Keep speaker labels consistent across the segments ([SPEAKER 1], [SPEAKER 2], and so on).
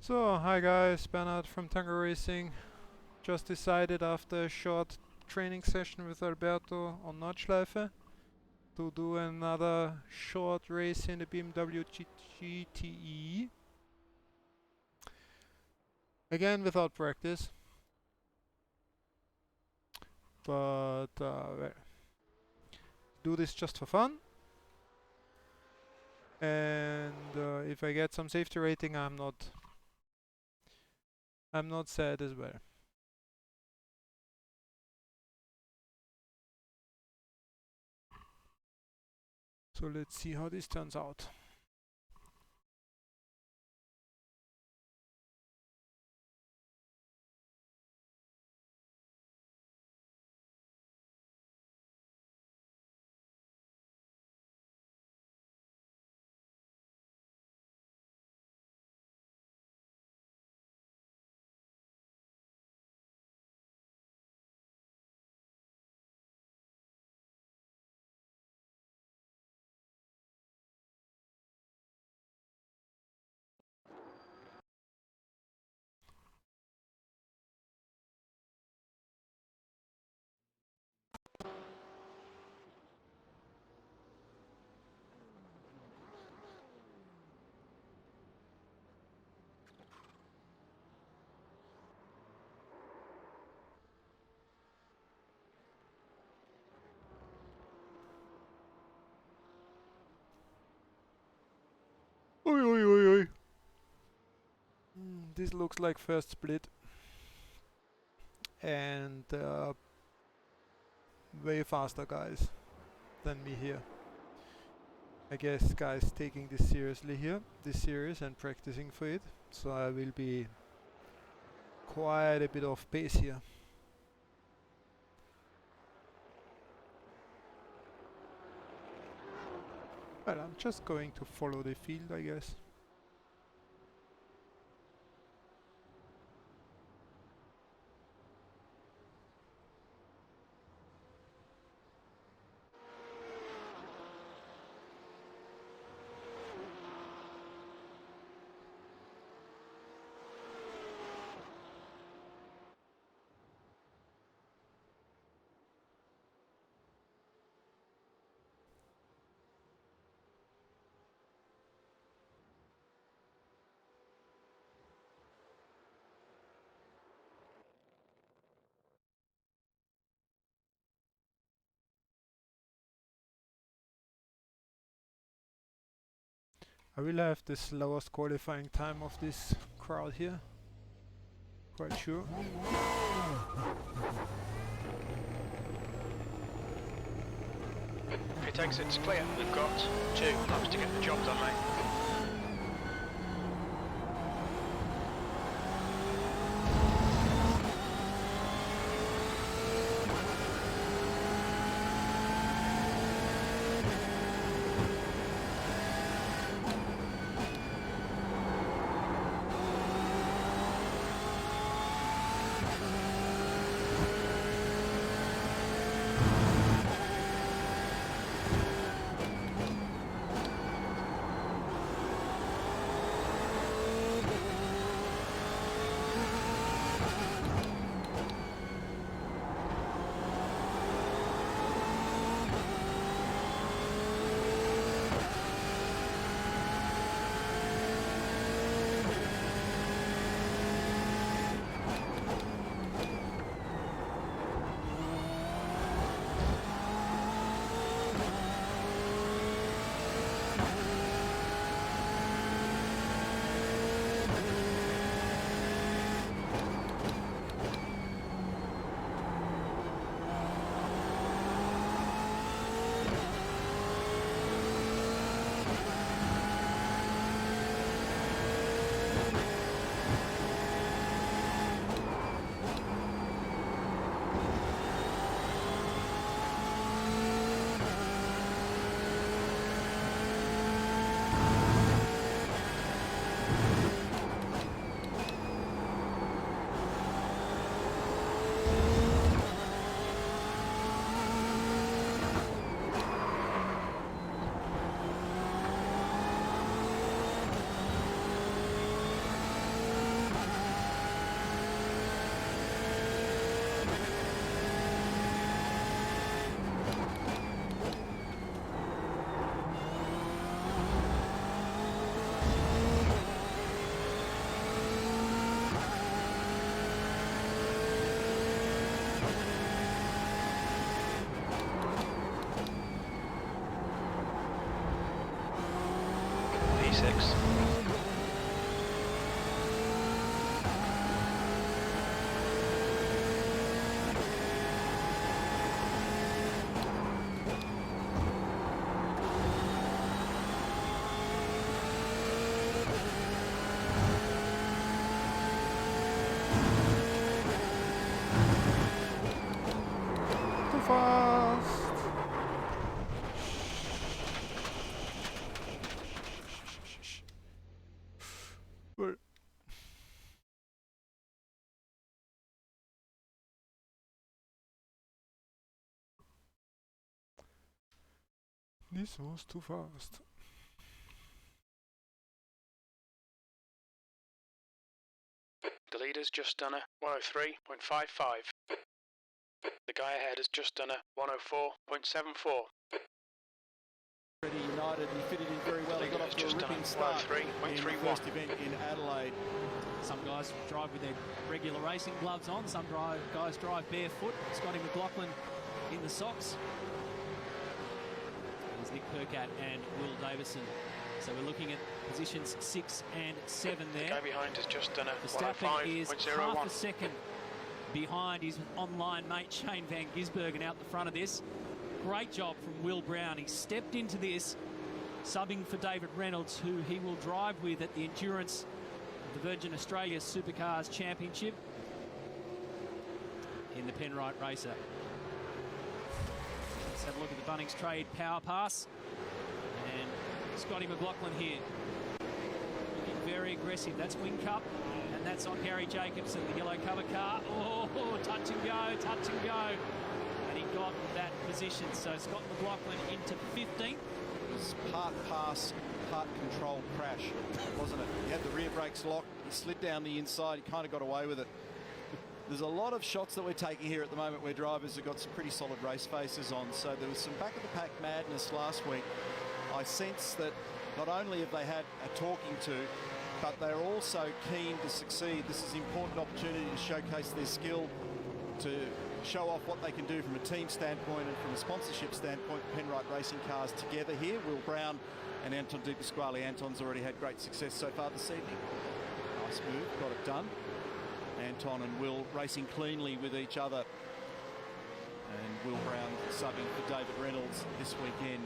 [SPEAKER 1] So, hi guys, Bernard from Tango Racing. Just decided after a short training session with Alberto on Nordschleife to do another short race in the BMW GTE. Again without practice. But well, do this just for fun. And if I get some safety rating, I'm not sad as well. So let's see how this turns out. Oi, oi, oi, oi. This looks like first split. And way faster guys than me here. I guess guys taking this seriously here, this series, and practicing for it. So I will be quite a bit off pace here. Well, I'm just going to follow the field, I guess. I will have the slowest qualifying time of this crowd here. Quite sure.
[SPEAKER 2] Pit exit's clear. We've got 2 laps to get the job done, mate. Max.
[SPEAKER 1] Too fast. Well, this was too fast.
[SPEAKER 2] The leader's just done a 103.55. The guy ahead has just done a 104.74.
[SPEAKER 3] United, he fitted in very well. He got off to a ripping start in the first event in Adelaide.
[SPEAKER 4] Some guys drive with their regular racing gloves on. Some guys drive barefoot. Scotty McLaughlin in the socks. There's Nick Percat and Will Davison. So we're looking at positions 6 and 7 there.
[SPEAKER 2] The guy behind has just done a
[SPEAKER 4] Verstappen is
[SPEAKER 2] 105.01.
[SPEAKER 4] half a second behind his online mate Shane Van Gisbergen out the front of this. Great job from Will Brown. He stepped into this, subbing for David Reynolds, who he will drive with at the Endurance of the Virgin Australia Supercars Championship in the Penrite Racer. Let's have a look at the Bunnings Trade Power Pass. And Scotty McLaughlin here, looking very aggressive. That's Wing Cup, and that's on Gary Jacobson, the yellow cover car. Oh, touch and go, touch and go. And he got that position. So Scott McLaughlin into 15th.
[SPEAKER 3] It was part pass, part control crash, wasn't it? He had the rear brakes locked, he slid down the inside, he kind of got away with it. There's a lot of shots that we're taking here at the moment where drivers have got some pretty solid race faces on. So there was some back of the pack madness last week. I sense that not only have they had a talking to, but they're also keen to succeed. This is an important opportunity to showcase their skill, to show off what they can do from a team standpoint and from a sponsorship standpoint. Penrite Racing Cars together here. Will Brown and Anton De Pasquale. Anton's already had great success so far this evening. Nice move, got it done. Anton and Will racing cleanly with each other. And Will Brown subbing for David Reynolds this weekend.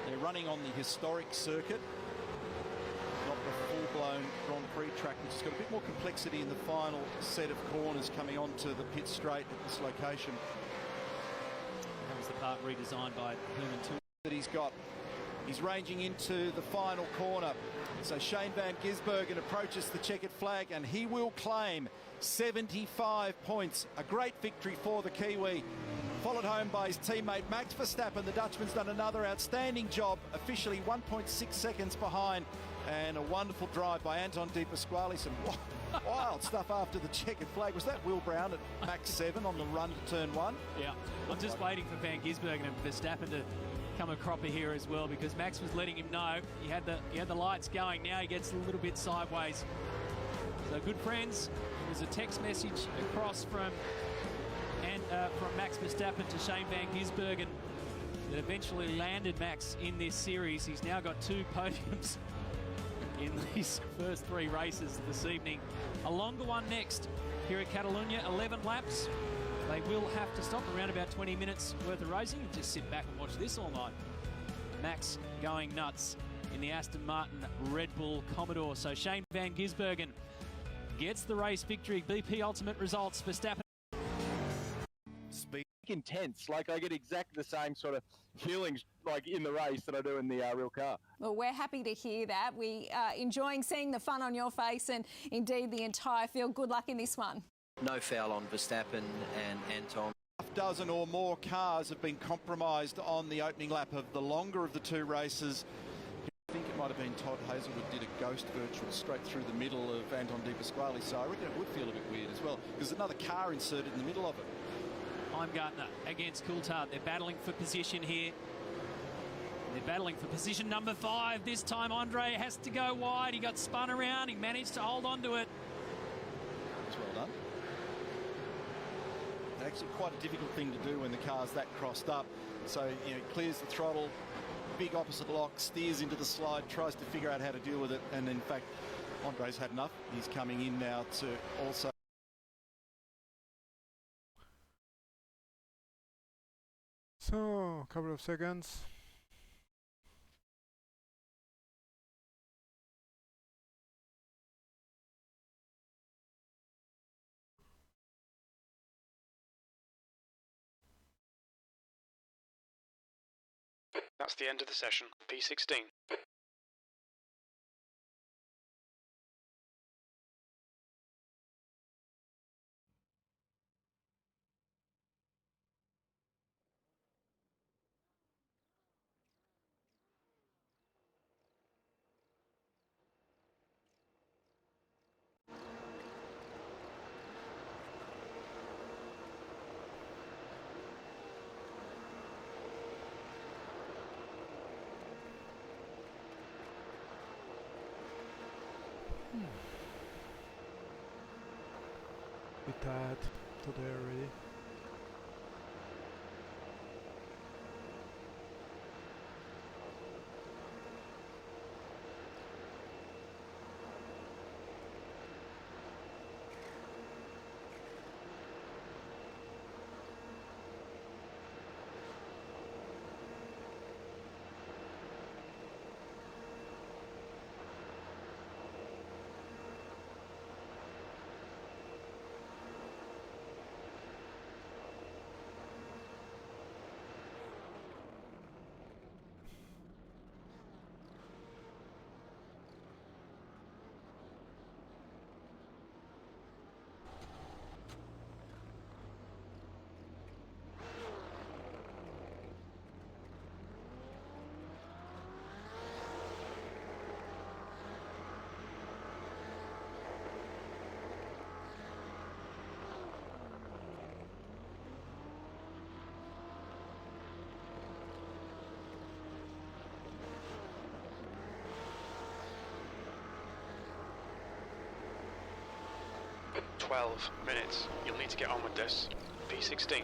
[SPEAKER 3] They're running on the historic circuit, not the full-blown Grand Prix track, which has got a bit more complexity in the final set of corners coming onto the pit straight at this location.
[SPEAKER 4] That was the part redesigned by Herman Tool.
[SPEAKER 3] That he's got. He's ranging into the final corner. So Shane Van Gisbergen approaches the checkered flag, and he will claim 75 points. A great victory for the Kiwi. Followed home by his teammate Max Verstappen. The Dutchman's done another outstanding job, officially 1.6 seconds behind. And a wonderful drive by Anton De Pasquale. Some wild stuff after the checkered flag. Was that Will Brown at Max 7 on the run to turn 1?
[SPEAKER 4] Yeah, I'm just waiting for Van Gisbergen and Verstappen to come a cropper here as well, because Max was letting him know he had the lights going. Now he gets a little bit sideways. So good friends. There's a text message across from Max Verstappen to Shane Van Gisbergen that eventually landed Max in this series. He's now got 2 podiums in these first 3 races this evening. A longer one next here at Catalunya, 11 laps. They will have to stop around about 20 minutes worth of racing. Just sit back and watch this all night. Max going nuts in the Aston Martin Red Bull Commodore. So Shane Van Gisbergen gets the race victory. BP Ultimate Results. Verstappen.
[SPEAKER 5] Speed intense. Like, I get exactly the same sort of feelings like in the race that I do in the real car.
[SPEAKER 6] Well, we're happy to hear that. We are enjoying seeing the fun on your face and indeed the entire field. Good luck in this one.
[SPEAKER 7] No foul on Verstappen and Anton.
[SPEAKER 3] A dozen or more cars have been compromised on the opening lap of the longer of the 2 races. I think it might have been Todd Hazelwood did a ghost virtual straight through the middle of Anton De Pasquale, so I reckon it would feel a bit weird as well. There's another car inserted in the middle of it.
[SPEAKER 4] Heimgartner against Coulthard. They're battling for position here. They're battling for position number 5. This time Andre has to go wide. He got spun around. He managed to hold on to it.
[SPEAKER 3] That's well done. Actually quite a difficult thing to do when the car's that crossed up. So, clears the throttle, big opposite lock, steers into the slide, tries to figure out how to deal with it, and in fact, Andre's had enough. He's coming in now to also...
[SPEAKER 1] So, a couple of seconds.
[SPEAKER 2] That's the end of the session. P16.
[SPEAKER 1] Bit tired today already.
[SPEAKER 2] "12 minutes. You'll need to get on with this. P16.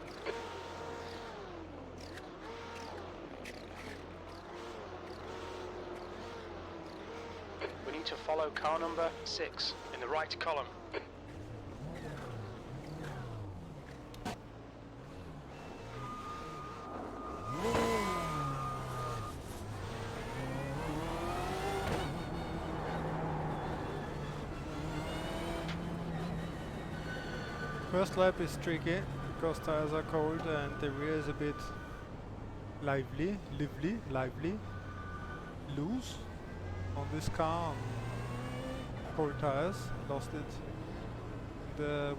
[SPEAKER 2] We need to follow car number 6 in the right column.
[SPEAKER 1] First lap is tricky because tires are cold and the rear is a bit lively, loose on this car on cold tires. Lost it in the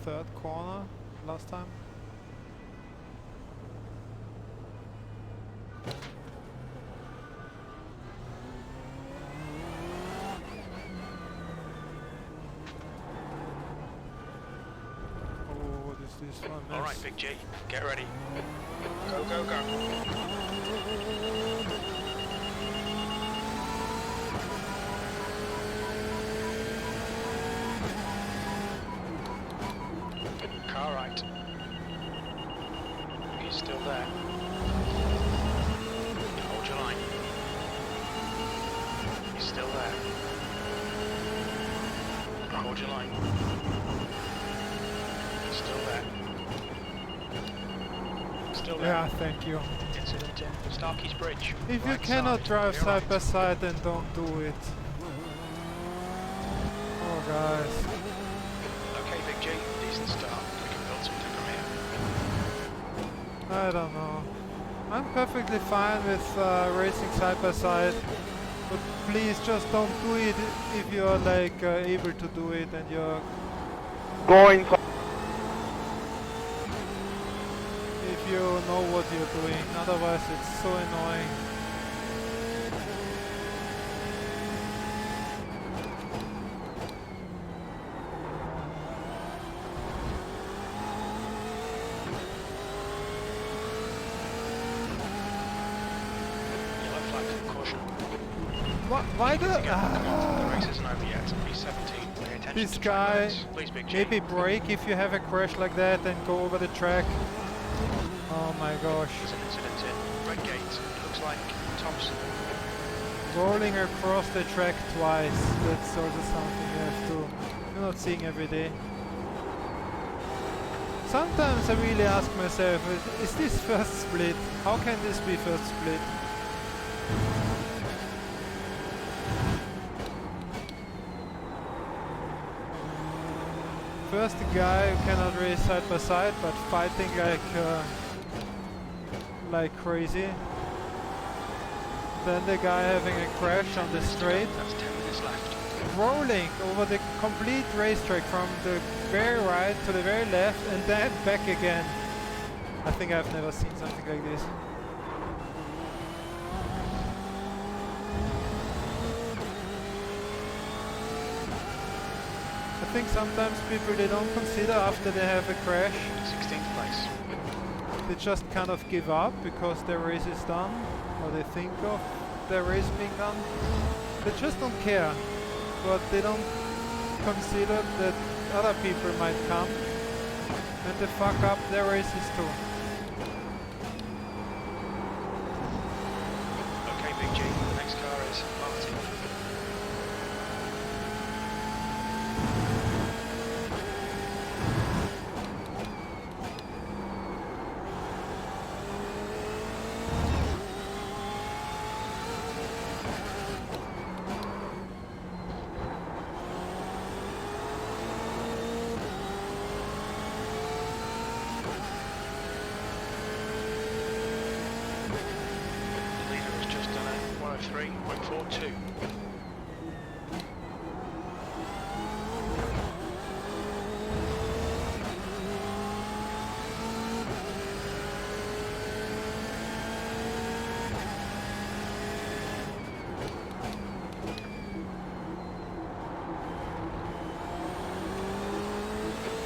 [SPEAKER 1] 1/3 corner last time. This one.
[SPEAKER 2] All right, Big G, get ready. Go, go, go. Car right. He's still there. Hold your line. He's still there. Hold your line. Still there. Still there.
[SPEAKER 1] Yeah, thank you.
[SPEAKER 2] Incident in Starkey's Bridge.
[SPEAKER 1] If you
[SPEAKER 2] Right
[SPEAKER 1] cannot
[SPEAKER 2] side,
[SPEAKER 1] drive
[SPEAKER 2] clear
[SPEAKER 1] side
[SPEAKER 2] right.
[SPEAKER 1] by side, then don't do it. Oh, guys.
[SPEAKER 2] Okay, Big G, decent start. We can build something from here.
[SPEAKER 1] I don't know. I'm perfectly fine with racing side by side, but please just don't do it if you're like able to do it and you're
[SPEAKER 5] Going.
[SPEAKER 1] if you know what you're doing. Otherwise, it's so annoying.
[SPEAKER 2] Yellow flag, caution.
[SPEAKER 1] Why the?
[SPEAKER 2] The race isn't over yet. P17, pay attention
[SPEAKER 1] This
[SPEAKER 2] to
[SPEAKER 1] guy,
[SPEAKER 2] track lanes. Please, Big G.
[SPEAKER 1] maybe brake if you have a crash like that and go over the track. Oh my gosh.
[SPEAKER 2] There's an incident in Red Gate. It looks like laps.
[SPEAKER 1] Rolling across the track twice, that's also something you're not seeing every day. Sometimes I really ask myself, is this first split? How can this be first split? First guy who cannot race side by side, but fighting like crazy. Then the guy having a crash on the straight.
[SPEAKER 2] That's 10 minutes left.
[SPEAKER 1] Rolling over the complete racetrack from the very right to the very left and then back again. I think I've never seen something like this. I think sometimes people, they don't consider after they have a crash.
[SPEAKER 2] 16th place.
[SPEAKER 1] They just kind of give up because their race is done, or they think of their race being done. They just don't care, but they don't consider that other people might come and they fuck up their races too.
[SPEAKER 2] Okay, Big G, the next car is Martin. The leader has just done a 103.42.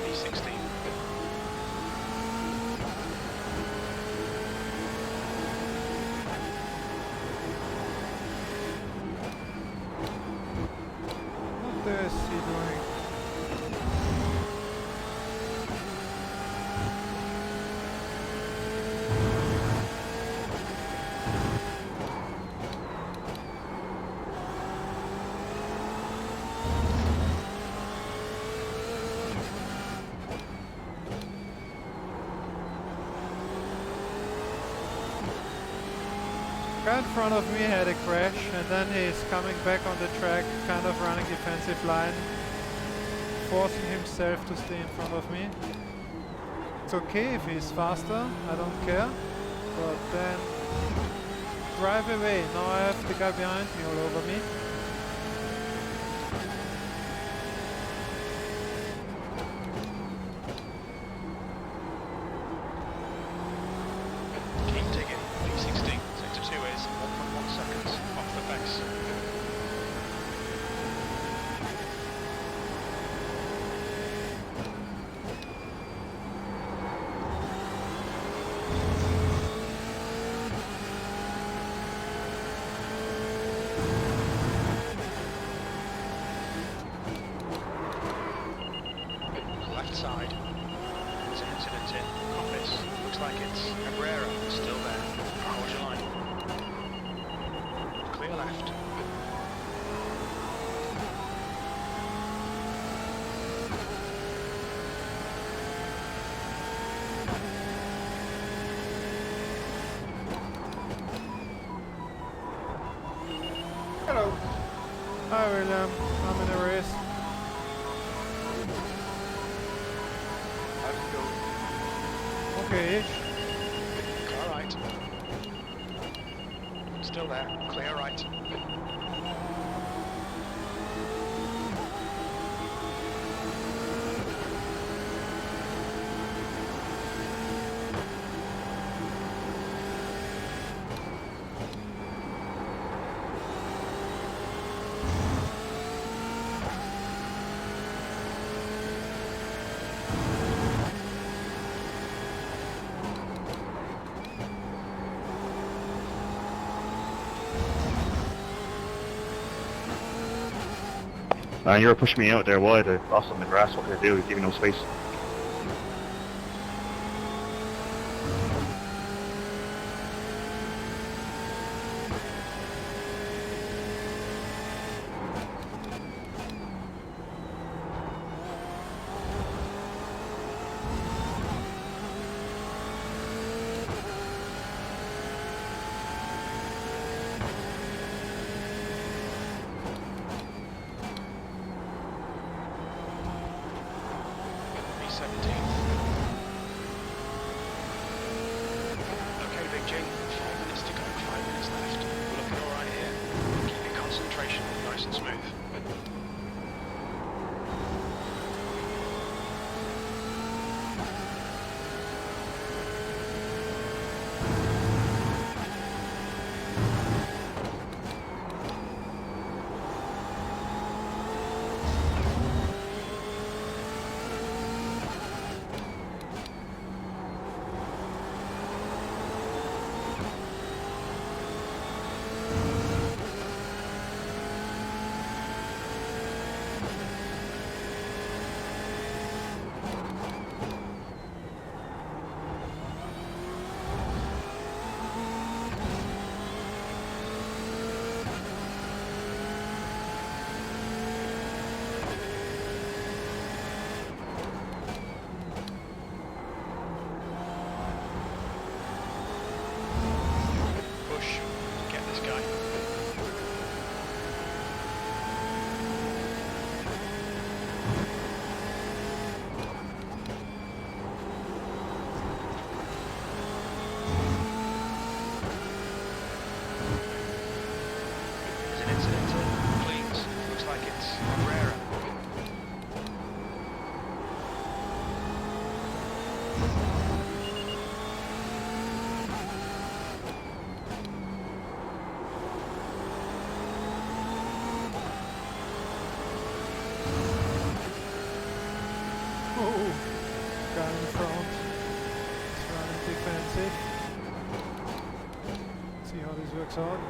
[SPEAKER 2] P16.
[SPEAKER 1] What is he doing? Guy in front of me had a crash and then he's coming back on the track, kind of running defensive line, forcing himself to stay in front of me. It's okay if he's faster, I don't care, but then drive away. Now I have the guy behind me all over me.
[SPEAKER 2] Keep digging. P16. Sector 2 is 1.1 seconds off the pace. Left side. There's an incident in Coppice. Looks like it's Cabrera still there. Hold your line. Clear left.
[SPEAKER 1] Hello. Hi William, I'm in a race. Okay.
[SPEAKER 2] Car right. Still there. Clear right.
[SPEAKER 8] Man, you were pushing me out there wide. I lost on the grass. What can I do? Give me no space.
[SPEAKER 2] 17th. Okay, Big G, 5 minutes to go, 5 minutes left. We're looking alright here. Keep your concentration nice and smooth.
[SPEAKER 1] Guy in front is running defensive. See how this works out.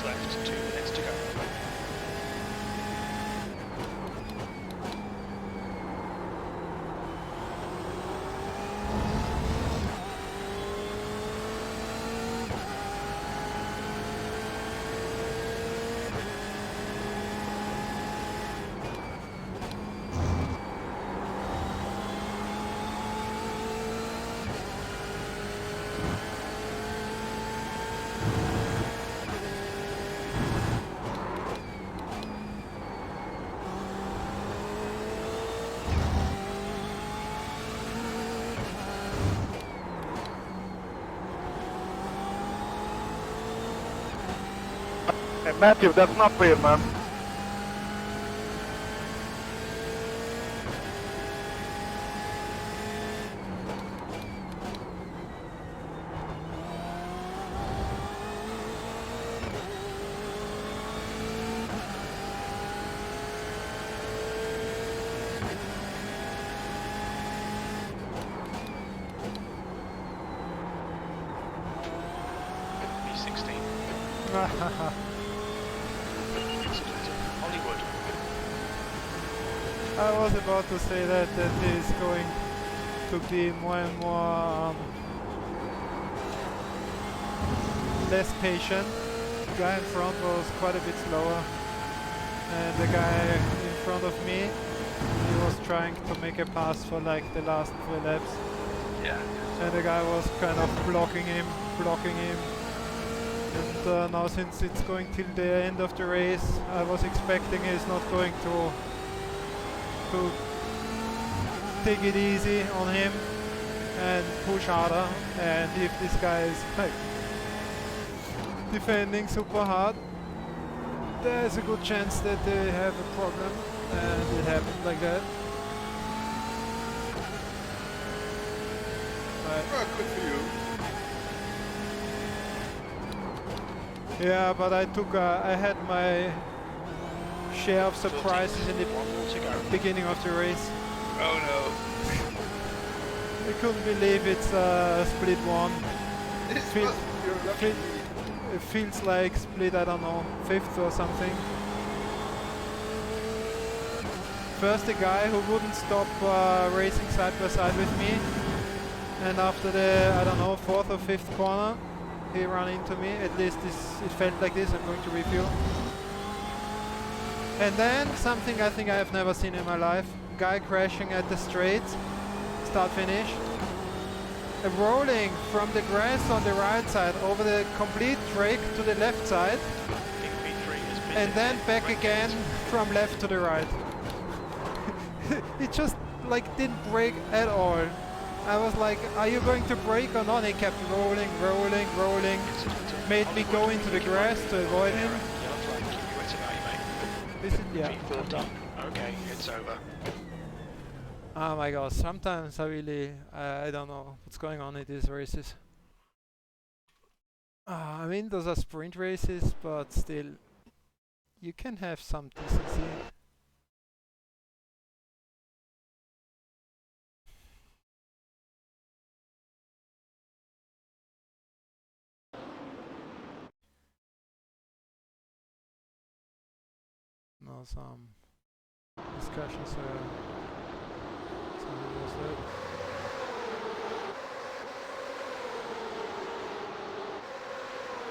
[SPEAKER 2] Left, 2 minutes to go.
[SPEAKER 8] Hey, Matthew, that's not fair, man.
[SPEAKER 2] Hollywood.
[SPEAKER 1] I was about to say that is going to be more and more less patient. The guy in front was quite a bit slower, and the guy in front of me, he was trying to make a pass for like the last 3 laps.
[SPEAKER 2] Yeah.
[SPEAKER 1] And the guy was kind of blocking him. And now since it's going till the end of the race, I was expecting he's not going to take it easy on him. and push harder. And if this guy is like defending super hard, there's a good chance that they have a problem, and it happened like that.
[SPEAKER 9] Oh, good for you.
[SPEAKER 1] Yeah, but I had my share of surprises in the beginning of the race.
[SPEAKER 9] Oh no.
[SPEAKER 1] I couldn't believe it's split one. It feels like split, I don't know, 5th or something. First the guy who wouldn't stop racing side by side with me, and after the, I don't know, 4th or 5th corner, he ran into me. At least it felt like this. I'm going to refuel. And then something I think I have never seen in my life. Guy crashing at the straight, start finish. Rolling from the grass on the right side over the complete track to the left side. And then back again from left to the right. It just like didn't brake at all. I was like, are you going to brake or not? He kept rolling. Made me go into the grass to avoid him. Yeah.
[SPEAKER 2] Okay, it's over.
[SPEAKER 1] Oh my god, sometimes I really, I don't know what's going on in these races. I mean, those are sprint races, but still, you can have some decency. Now some discussions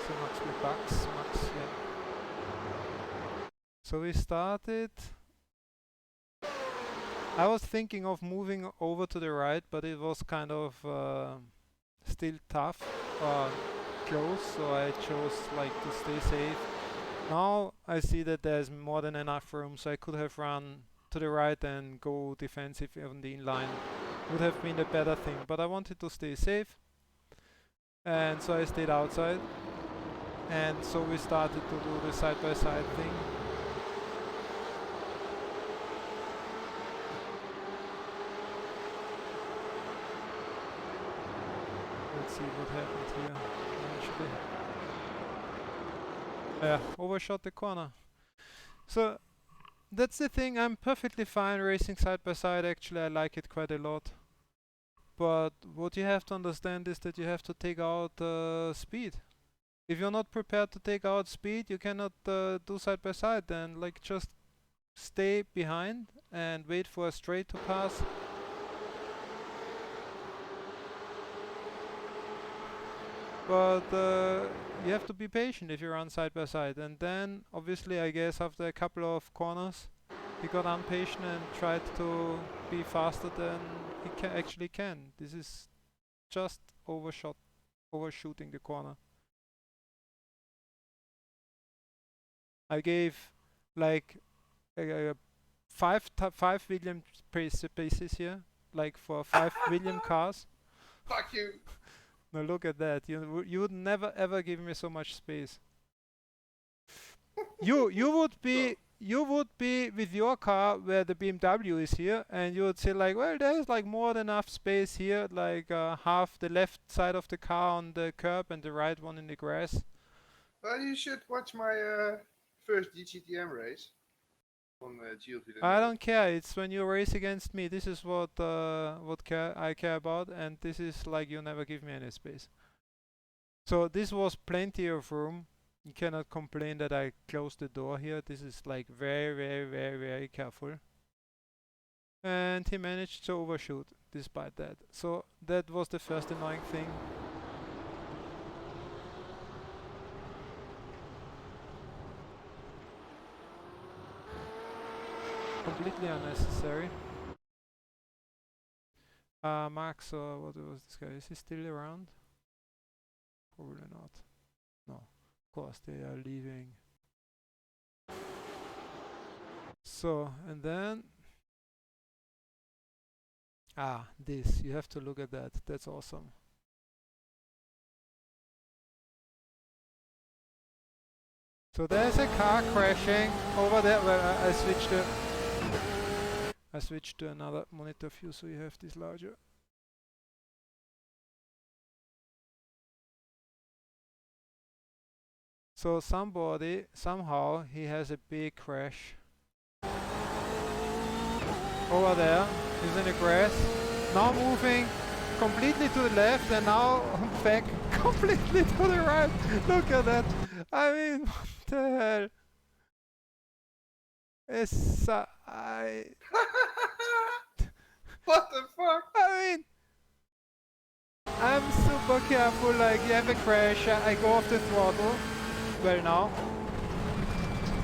[SPEAKER 1] so much with bugs, yeah. So we started. I was thinking of moving over to the right, but it was kind of still tough or close, so I chose like to stay safe. Now I see that there's more than enough room, so I could have run to the right and go defensive on the inline. Would have been a better thing, but I wanted to stay safe, and so I stayed outside. And so we started to do the side-by-side thing. Let's see what happened here eventually. Yeah, overshot the corner. So that's the thing, I'm perfectly fine racing side by side. Actually, I like it quite a lot. But what you have to understand is that you have to take out speed. If you're not prepared to take out speed, you cannot do side by side. Then like just stay behind and wait for a straight to pass. But you have to be patient if you run side by side. And then obviously I guess after a couple of corners he got impatient and tried to be faster than he actually can. This is just overshooting the corner. I gave like 5 Williams paces here, like for 5 Williams cars.
[SPEAKER 9] Fuck you.
[SPEAKER 1] Now look at that. You would never ever give me so much space. you would be with your car where the BMW is here, and you would say like, well, there's like more than enough space here, like half the left side of the car on the curb and the right one in the grass.
[SPEAKER 9] Well, you should watch my first DGTM race on GLV.
[SPEAKER 1] I don't care. It's when you race against me. This is what I care about, and this is like you never give me any space. So this was plenty of room. You cannot complain that I closed the door here. This is like very careful. And he managed to overshoot despite that. So that was the first annoying thing. Completely unnecessary. Max, or what was this guy? Is he still around? Probably not. No, of course they are leaving. So, and then Ah, this. You have to look at that. That's awesome. So there's a car crashing over there. Well, I switched to another monitor view, so you have this larger. So somebody, somehow, he has a big crash. Over there, he's in the grass. Now moving completely to the left and now back completely to the right. Look at that. I mean, what the hell? It's,
[SPEAKER 9] What the fuck?
[SPEAKER 1] I mean, I'm super careful, like you have a crash, I go off the throttle. Well now.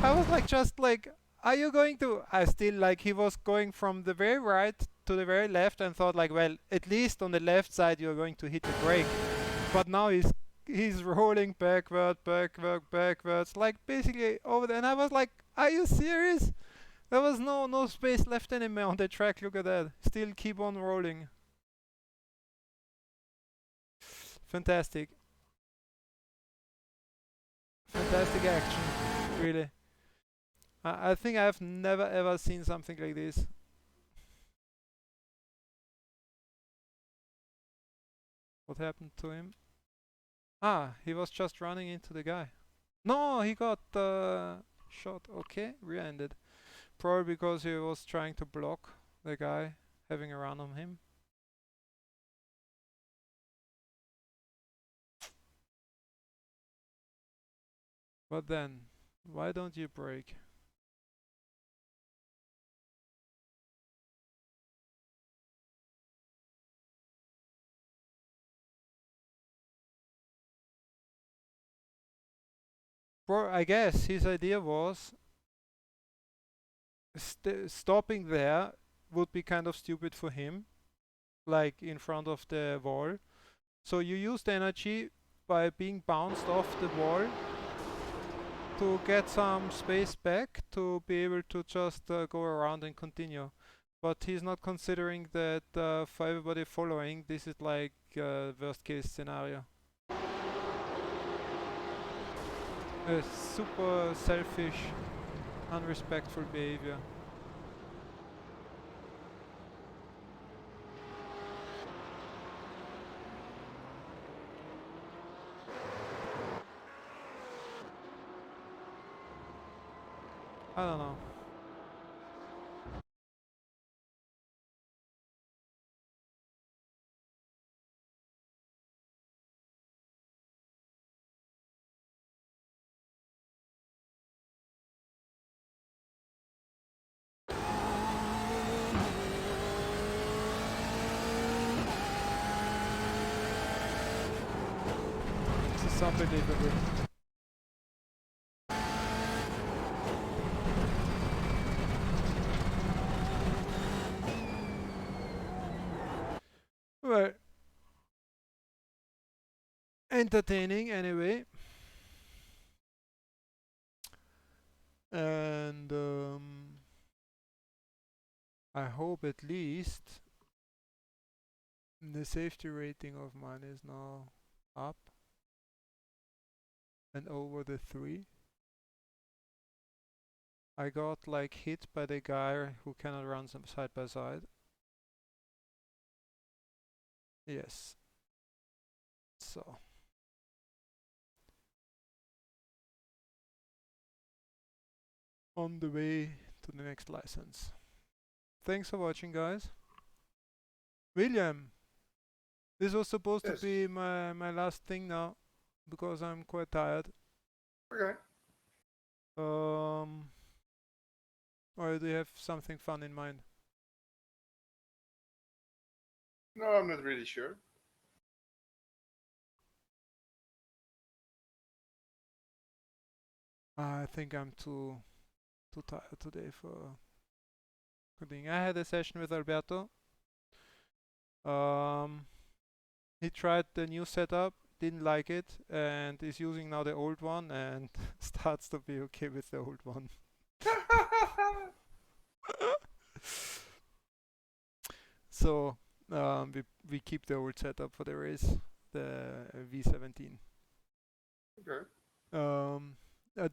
[SPEAKER 1] I was like just like, are you going to, I still like, he was going from the very right to the very left and thought like, well, at least on the left side you're going to hit the brake. But now he's rolling backwards, like basically over there. And I was like, are you serious? There was no space left anymore on the track, look at that. Still keep on rolling. Fantastic. Fantastic action, really. I think I've never ever seen something like this. What happened to him? Ah, he was just running into the guy. No, he got shot. Okay, rear-ended. Probably because he was trying to block the guy having a run on him. But then, why don't you brake? Bro, I guess his idea was stopping there would be kind of stupid for him, like in front of the wall. So you use the energy by being bounced off the wall to get some space back to be able to just go around and continue. But he's not considering that for everybody following, this is like worst case scenario. A super selfish, unrespectful behavior. I don't know. This is unbelievable. Well, entertaining anyway. And I hope at least the safety rating of mine is now up and over the 3. I got like hit by the guy who cannot run some side by side. Yes. So. On the way to the next license. Thanks for watching, guys. William, this was supposed to be my last thing now, because I'm quite tired.
[SPEAKER 9] Okay.
[SPEAKER 1] Or do you have something fun in mind?
[SPEAKER 9] No, I'm not really sure.
[SPEAKER 1] I think I'm too tired today for coding. I had a session with Alberto. He tried the new setup, didn't like it, and is using now the old one and starts to be okay with the old one. So we keep the old setup for the race, the V17.
[SPEAKER 9] Okay.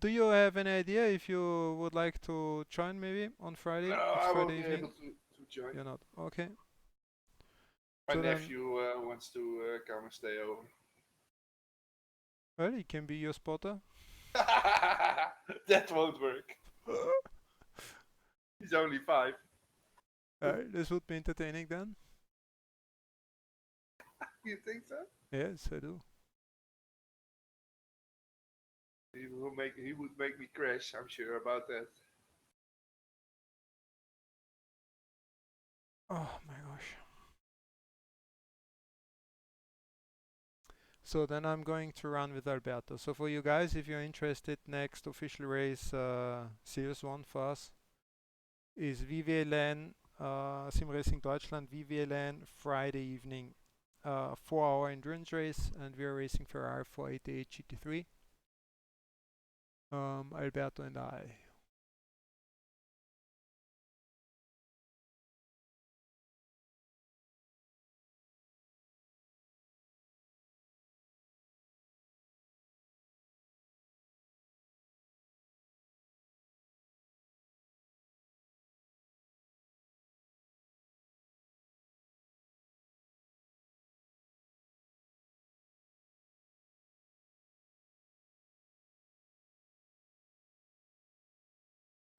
[SPEAKER 1] Do you have any idea if you would like to join maybe on Friday?
[SPEAKER 9] No,
[SPEAKER 1] It's
[SPEAKER 9] I won't
[SPEAKER 1] Friday
[SPEAKER 9] be
[SPEAKER 1] evening.
[SPEAKER 9] able to join.
[SPEAKER 1] You're not. Okay.
[SPEAKER 9] My
[SPEAKER 1] So then,
[SPEAKER 9] nephew wants to come and stay over.
[SPEAKER 1] well, he can be your spotter.
[SPEAKER 9] That won't work. He's only 5.
[SPEAKER 1] This would be entertaining then.
[SPEAKER 9] You think so?
[SPEAKER 1] Yes, I do.
[SPEAKER 9] He would make me crash. I'm sure about that.
[SPEAKER 1] Oh my gosh. So then I'm going to run with Alberto. So for you guys, if you're interested, next official race, serious one for us, is VWLN, Sim Racing Deutschland, VWLN, Friday evening, 4-hour endurance race, and we are racing Ferrari 488 GT3. Alberto and I.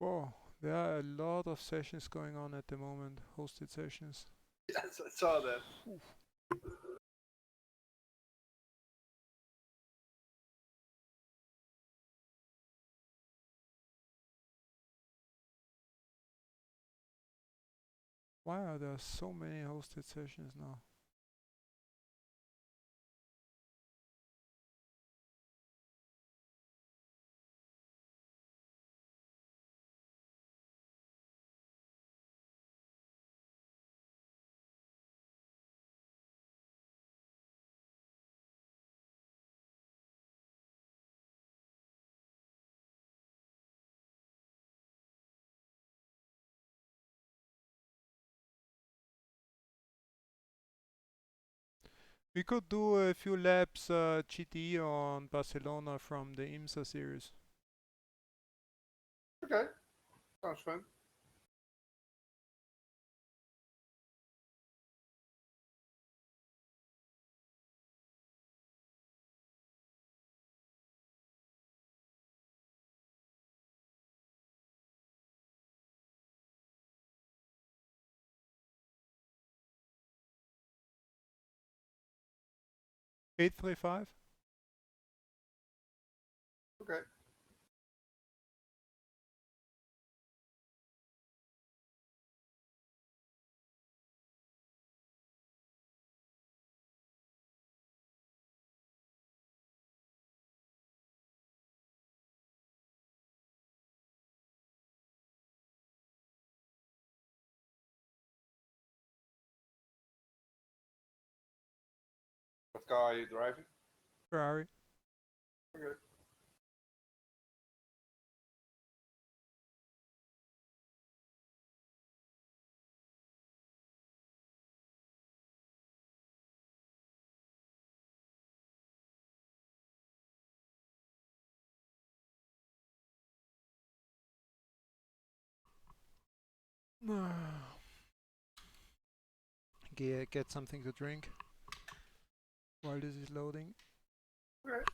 [SPEAKER 1] Whoa, there are a lot of sessions going on at the moment, hosted sessions.
[SPEAKER 9] Yes, I saw that.
[SPEAKER 1] Why are there so many hosted sessions now? We could do a few laps GT on Barcelona from the IMSA series.
[SPEAKER 9] Okay. Sounds fun.
[SPEAKER 1] — 835?
[SPEAKER 9] Okay. What car are you driving?
[SPEAKER 1] Ferrari.
[SPEAKER 9] Okay.
[SPEAKER 1] Get something to drink while this is loading.
[SPEAKER 9] Okay.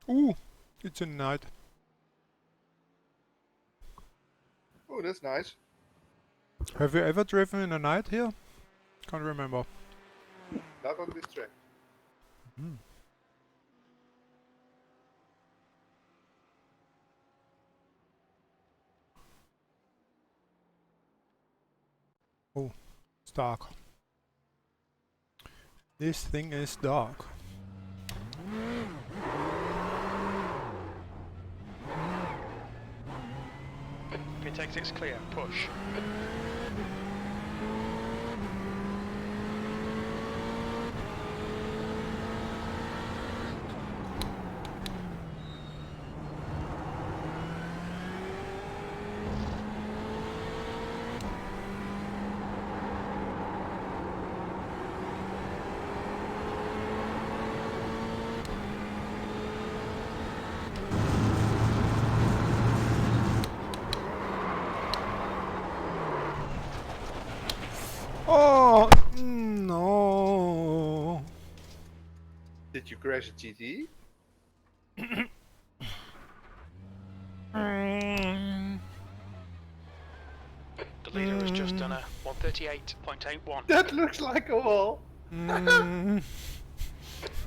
[SPEAKER 1] Ooh, it's a night.
[SPEAKER 9] Oh, that's nice.
[SPEAKER 1] Have you ever driven in a night here? Can't remember.
[SPEAKER 9] Not on this track.
[SPEAKER 1] Oh, it's dark. This thing is dark.
[SPEAKER 2] Take 6 clear, push.
[SPEAKER 1] Oh no!
[SPEAKER 9] Did you crash a GT?
[SPEAKER 2] The leader has just done a 138.81.
[SPEAKER 9] That looks like a wall.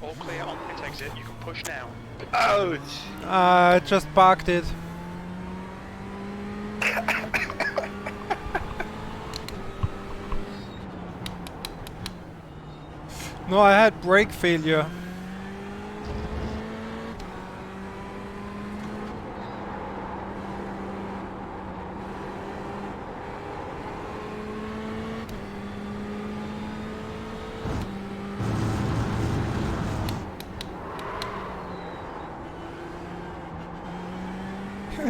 [SPEAKER 2] All clear on pit exit. You can push now.
[SPEAKER 9] Ouch!
[SPEAKER 1] I just parked it. No, I had brake failure.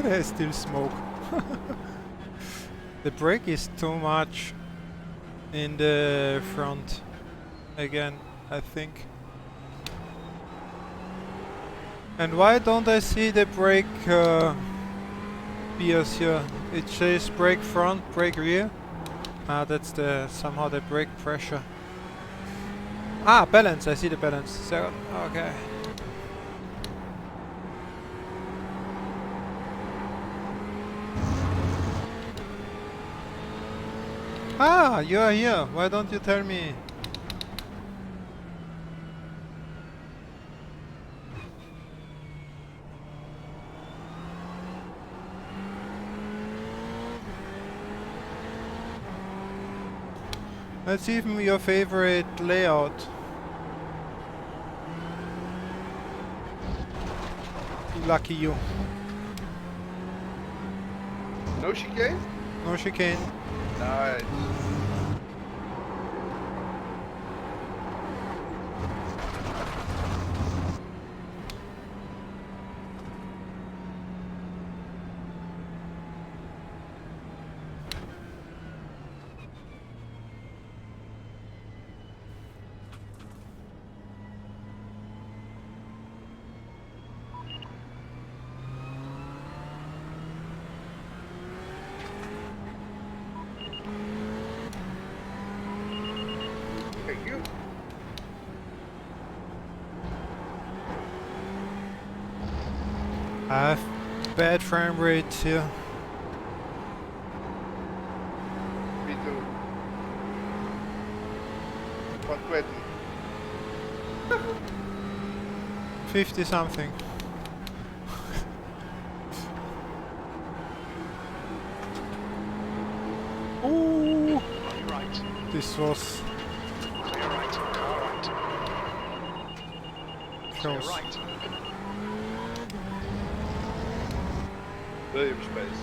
[SPEAKER 1] There's still smoke. The brake is too much in the front again, I think. And why don't I see the brake gears here? It says brake front, brake rear. Ah, that's the somehow the brake pressure. Ah, balance. I see the balance. So okay. Ah, you are here. Why don't you tell me? That's even your favorite layout. Lucky you.
[SPEAKER 9] No chicane?
[SPEAKER 1] No chicane.
[SPEAKER 9] Nice. Thank you.
[SPEAKER 1] I have bad frame rate here.
[SPEAKER 9] Me too. 120.
[SPEAKER 1] 50 something. Ooh,
[SPEAKER 2] Right.
[SPEAKER 1] this was
[SPEAKER 2] Clear right. Car right. Clear
[SPEAKER 1] close.
[SPEAKER 2] right.
[SPEAKER 9] William space.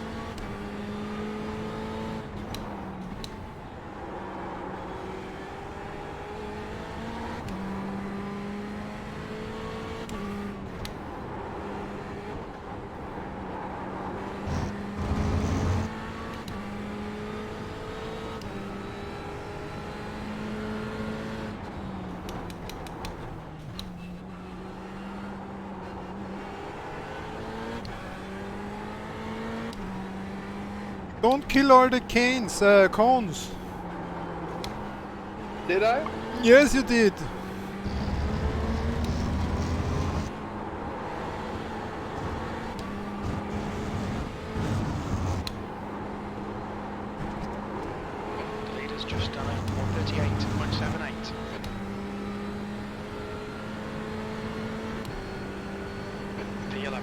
[SPEAKER 1] Don't kill all the cones.
[SPEAKER 9] Did I?
[SPEAKER 1] Yes, you did.
[SPEAKER 2] done at 138.78. P11.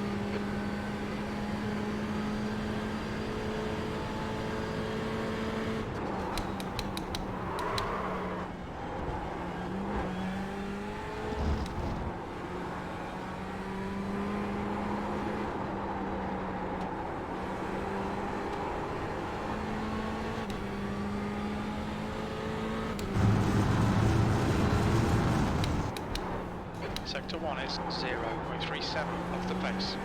[SPEAKER 2] Sector 1 is 0.37 off the pace.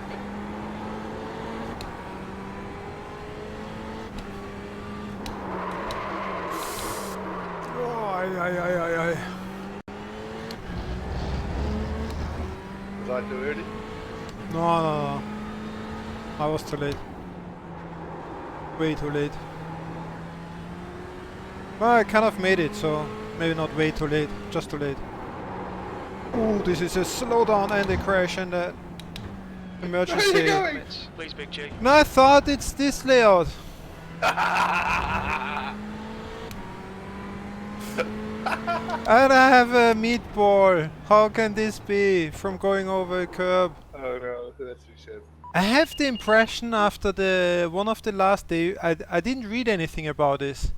[SPEAKER 1] Oh, aye.
[SPEAKER 9] Was I too early?
[SPEAKER 1] No. I was too late. Way too late. Well, I kind of made it, so maybe not way too late, just too late. Ooh, this is a slowdown and a crash and a emergency.
[SPEAKER 9] Where are you going?
[SPEAKER 2] Please, Big G.
[SPEAKER 1] No, I thought it's this layout. And I have a meatball. How can this be from going over a curb?
[SPEAKER 9] Oh no, that's too sad.
[SPEAKER 1] I have the impression after the one of the last day, I didn't read anything about this,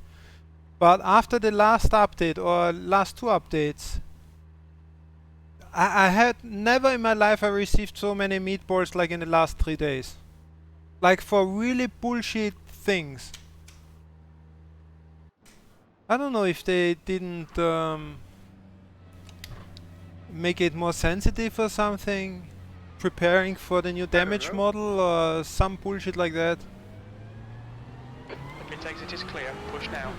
[SPEAKER 1] but after the last update or last two updates, I had never in my life I received so many meatballs like in the last 3 days. Like for really bullshit things. I don't know if they didn't make it more sensitive or something, preparing for the new damage model or some bullshit like that.
[SPEAKER 2] The pit exit is clear. Push now.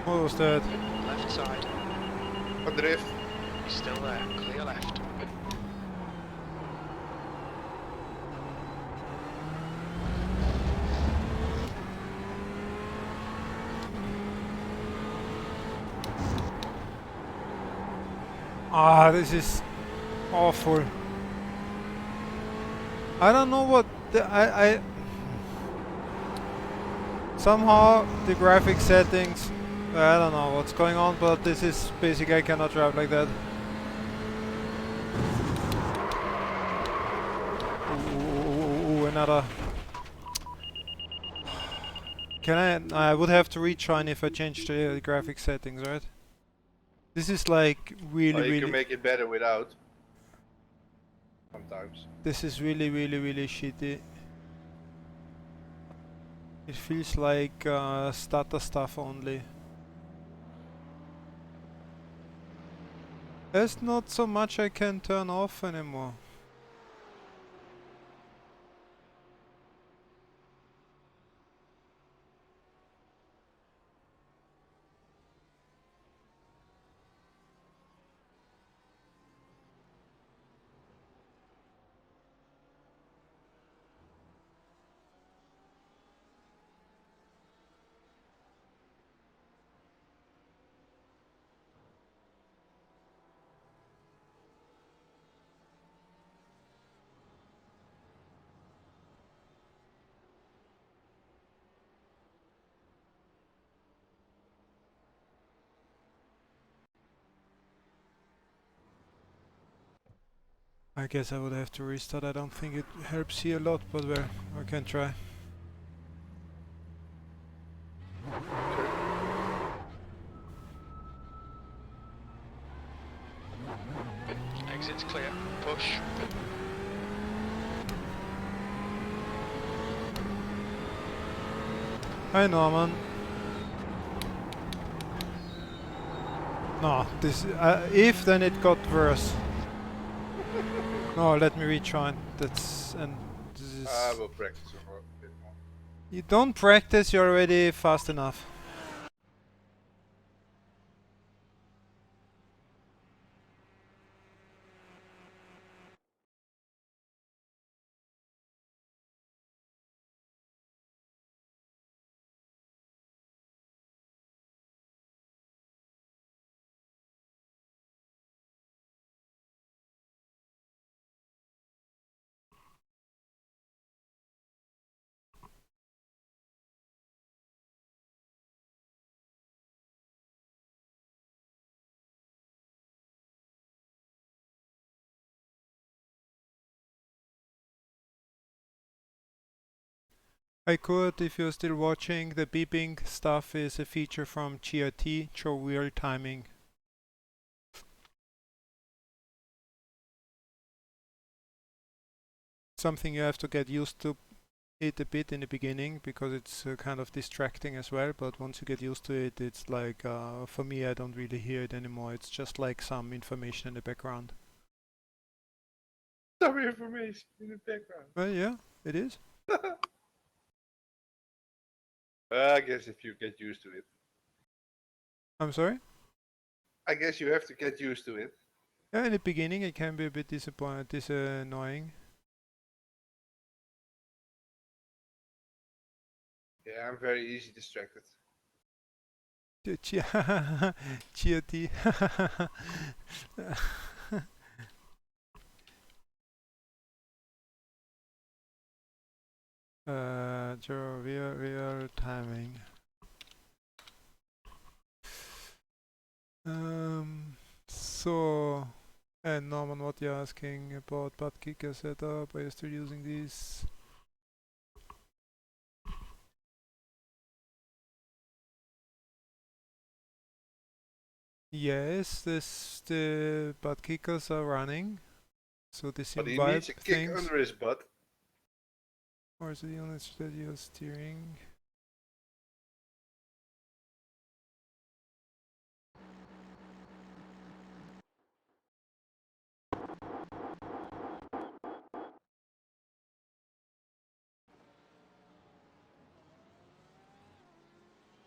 [SPEAKER 1] What was that?
[SPEAKER 2] Left side.
[SPEAKER 9] A drift.
[SPEAKER 2] He's still there. Clear left.
[SPEAKER 1] Ah, this is awful. I don't know what I somehow the graphic settings, I don't know what's going on, but this is basic. I cannot drive like that. Ooh, another. Can I would have to rejoin if I change the graphic settings, right? This is like
[SPEAKER 9] You
[SPEAKER 1] really
[SPEAKER 9] can make it better without. Sometimes.
[SPEAKER 1] this is really shitty. It feels like starter stuff only. There's not so much I can turn off anymore. I guess I would have to restart. I don't think it helps here a lot, but well, I can try.
[SPEAKER 2] Exit's clear. Push.
[SPEAKER 1] Hi Norman. No, this if then it got worse. No, let me rejoin. That's and this is.
[SPEAKER 9] I will practice a bit more.
[SPEAKER 1] You don't practice. You're already fast enough. I could, if you're still watching, the beeping stuff is a feature from GRT, show real timing. Something you have to get used to it a bit in the beginning because it's kind of distracting as well, but once you get used to it, it's like, for me, I don't really hear it anymore. It's just like some information in the background.
[SPEAKER 9] Some information in the background.
[SPEAKER 1] Well, yeah, it is.
[SPEAKER 9] I guess if you get used to it.
[SPEAKER 1] I'm sorry?
[SPEAKER 9] I guess you have to get used to it.
[SPEAKER 1] Yeah, in the beginning it can be a bit annoying.
[SPEAKER 9] Yeah, I'm very easy distracted.
[SPEAKER 1] GOT. Real timing. So, and Norman, what you're asking about butt kicker setup? Are you still using these? Yes, the butt kickers are running. So the
[SPEAKER 9] But he
[SPEAKER 1] vibe
[SPEAKER 9] needs a kick
[SPEAKER 1] things.
[SPEAKER 9] under his butt.
[SPEAKER 1] Or is it the units that you're steering?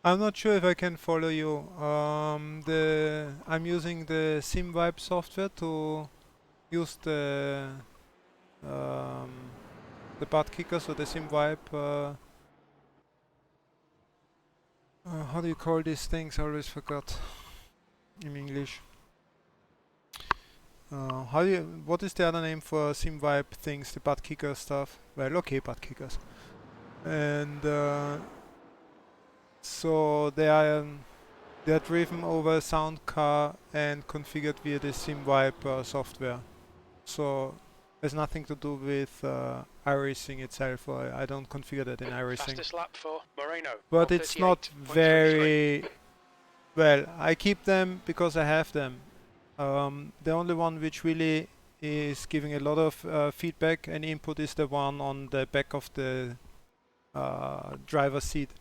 [SPEAKER 1] I'm not sure if I can follow you. I'm using the SimVibe software to use the butt kicker, so the SimVibe. How do you call these things? I always forgot in English. What is the other name for SimVibe things? The butt kicker stuff. Well, okay, butt kickers. And so they're driven over a sound car and configured via the SimVibe software. So has nothing to do with iRacing itself. I don't configure that in iRacing.
[SPEAKER 2] Fastest lap for Moreno.
[SPEAKER 1] But it's not very well. I keep them because I have them. The only one which really is giving a lot of feedback and input is the one on the back of the driver's seat.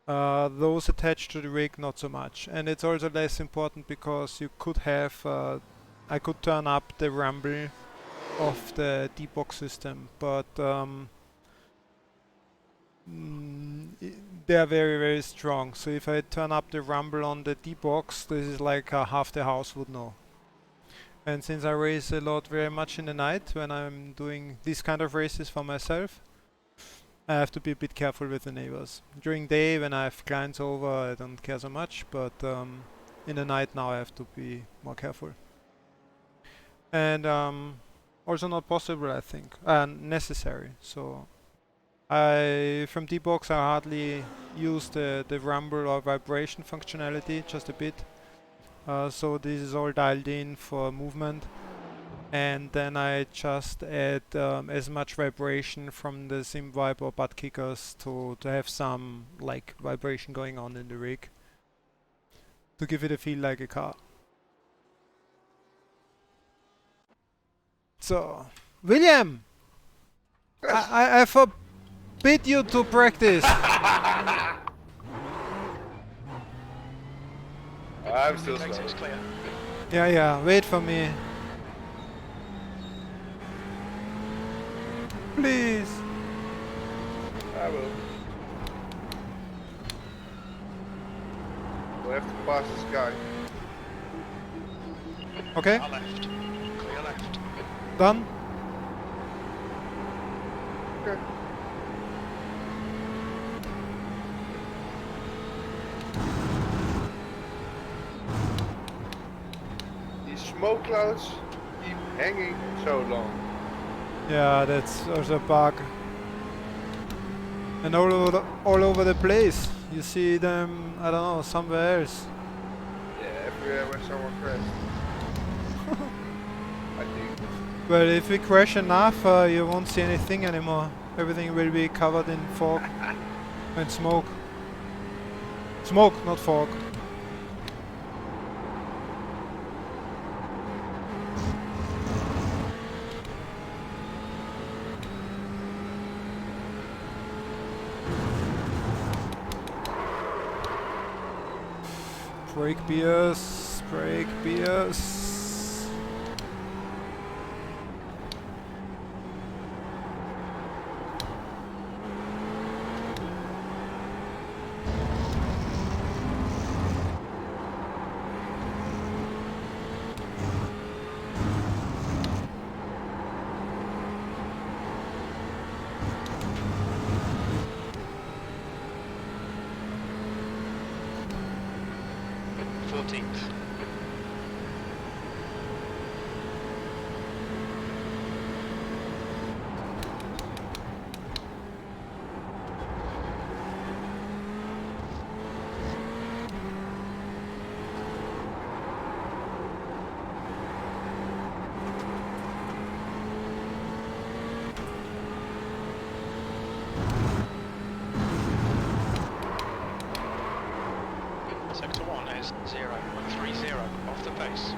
[SPEAKER 1] Those attached to the rig, not so much. And it's also less important because you could have, I could turn up the rumble of the D-box system, but they are very, very strong. So if I turn up the rumble on the D-box, this is like half the house would know. And since I race a lot very much in the night when I'm doing these kind of races for myself, I have to be a bit careful with the neighbors. During day when I have clients over, I don't care so much, but in the night now I have to be more careful. And also not possible, I think, necessary. So from D-Box I hardly use the rumble or vibration functionality, just a bit. So this is all dialed in for movement. And then I just add as much vibration from the SimVibe or butt kickers to have some like vibration going on in the rig to give it a feel like a car. So, William,
[SPEAKER 9] Yes.
[SPEAKER 1] I forbid you to practice.
[SPEAKER 9] I'm still slow.
[SPEAKER 2] Exit's clear.
[SPEAKER 1] Yeah, wait for me. Please.
[SPEAKER 9] I will. We'll have to pass this guy.
[SPEAKER 1] Okay,
[SPEAKER 2] Far left. Clear left.
[SPEAKER 1] done.
[SPEAKER 9] Okay. These smoke clouds keep hanging so long.
[SPEAKER 1] Yeah, that's also a bug. And all over the place. You see them, I don't know, somewhere else.
[SPEAKER 9] Yeah, everywhere where someone crashed. I think.
[SPEAKER 1] But if we crash enough, you won't see anything anymore. Everything will be covered in fog and smoke. Smoke, not fog. Brake beers, brake beers.
[SPEAKER 2] Sector 1 is 0.30 off the pace.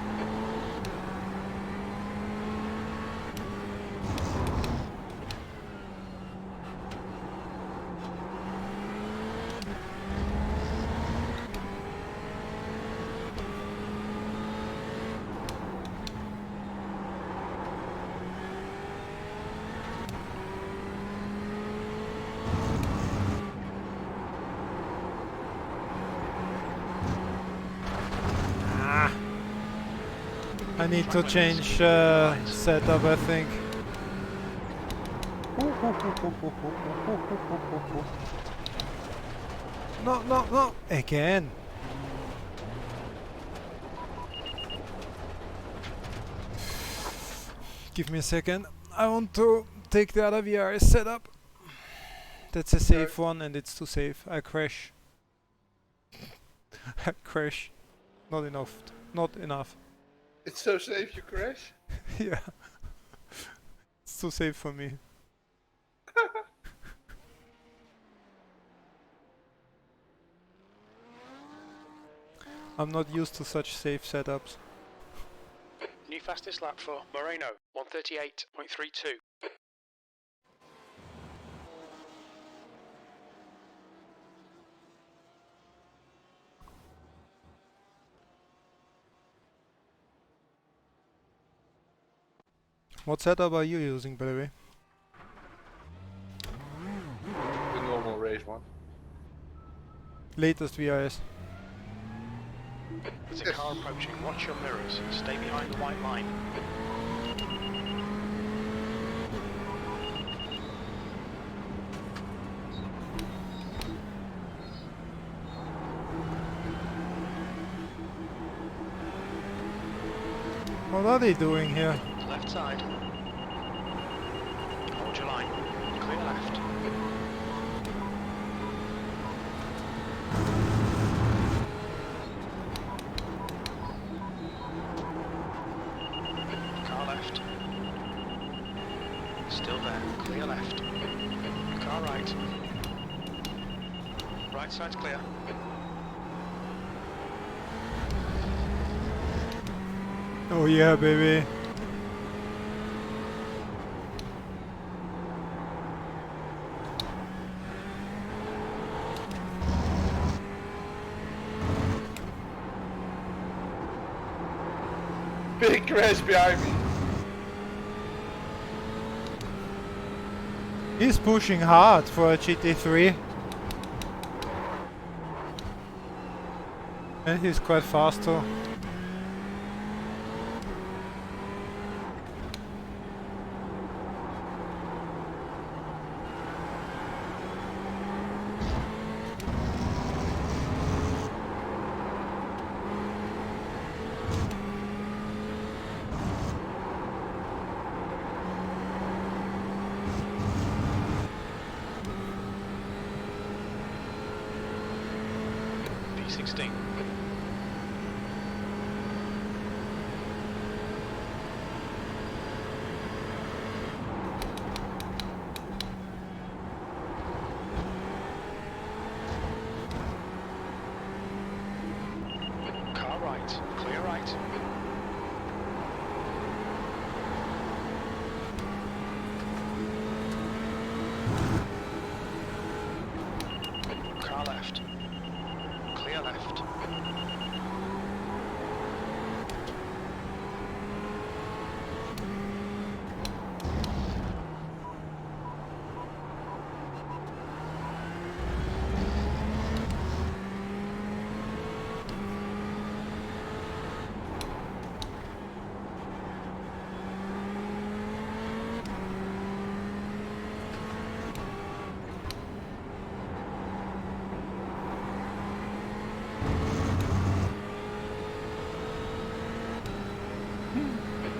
[SPEAKER 1] I need to change setup, I think. No, no, no! Again! Give me a second. I want to take the other VRS setup. That's a safe one and it's too safe. I crash. I crash. Not enough. Not enough.
[SPEAKER 9] It's so safe you crash?
[SPEAKER 1] Yeah. It's too safe for me. I'm not used to such safe setups.
[SPEAKER 2] New fastest lap for Moreno, 138.32.
[SPEAKER 1] What setup are you using, by the way?
[SPEAKER 9] The normal race one.
[SPEAKER 1] Latest VRS.
[SPEAKER 2] There's a car approaching. Watch your mirrors. Stay behind the white line.
[SPEAKER 1] What are they doing here?
[SPEAKER 2] Left side. Hold your line. Clear left. Car left. Still there. Clear left. Car right. Right side's clear.
[SPEAKER 1] Oh yeah, baby.
[SPEAKER 9] Big crash behind me.
[SPEAKER 1] He's pushing hard for a GT3. And he's quite fast too.
[SPEAKER 2] P16. P8. Car left. Clear left.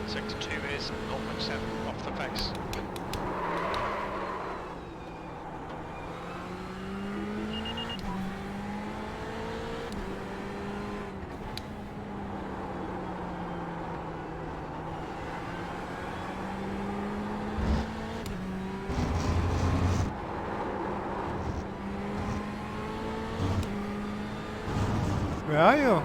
[SPEAKER 2] Sector 2 is 0.7 off the pace.
[SPEAKER 1] Where are you?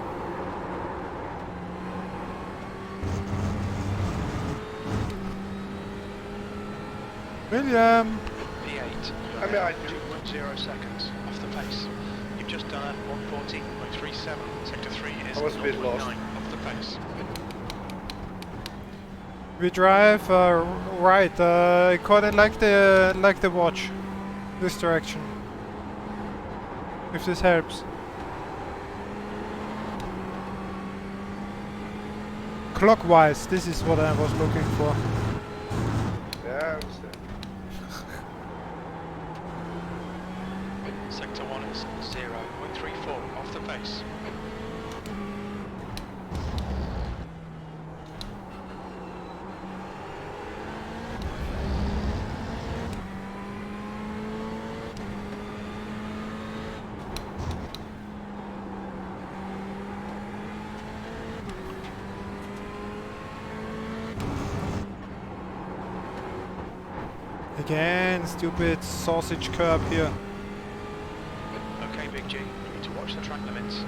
[SPEAKER 1] William!
[SPEAKER 2] P8,
[SPEAKER 9] I mean, I
[SPEAKER 2] 2.0 seconds off the pace. You've just done a 140.37. Sector 3 is
[SPEAKER 9] I was a bit
[SPEAKER 2] 0.9
[SPEAKER 9] lost.
[SPEAKER 2] off the pace.
[SPEAKER 1] We drive right, according like the watch. This direction. If this helps. Clockwise, this is what I was looking for.
[SPEAKER 9] Yeah, I understand.
[SPEAKER 2] Sector 1 is 0.34 off the pace.
[SPEAKER 1] Again, stupid sausage curb here.
[SPEAKER 2] Okay, Big G, you need to watch the track limits.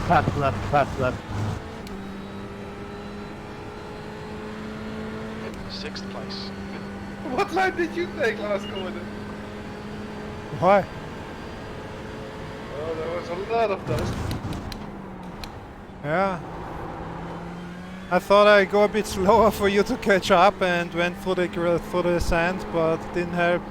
[SPEAKER 8] Pass left, pass left.
[SPEAKER 2] 6th place.
[SPEAKER 9] What line did you take last corner?
[SPEAKER 1] Why?
[SPEAKER 9] Oh, there was a lot of dust.
[SPEAKER 1] Yeah. I thought I'd go a bit slower for you to catch up and went through the sand, but didn't help.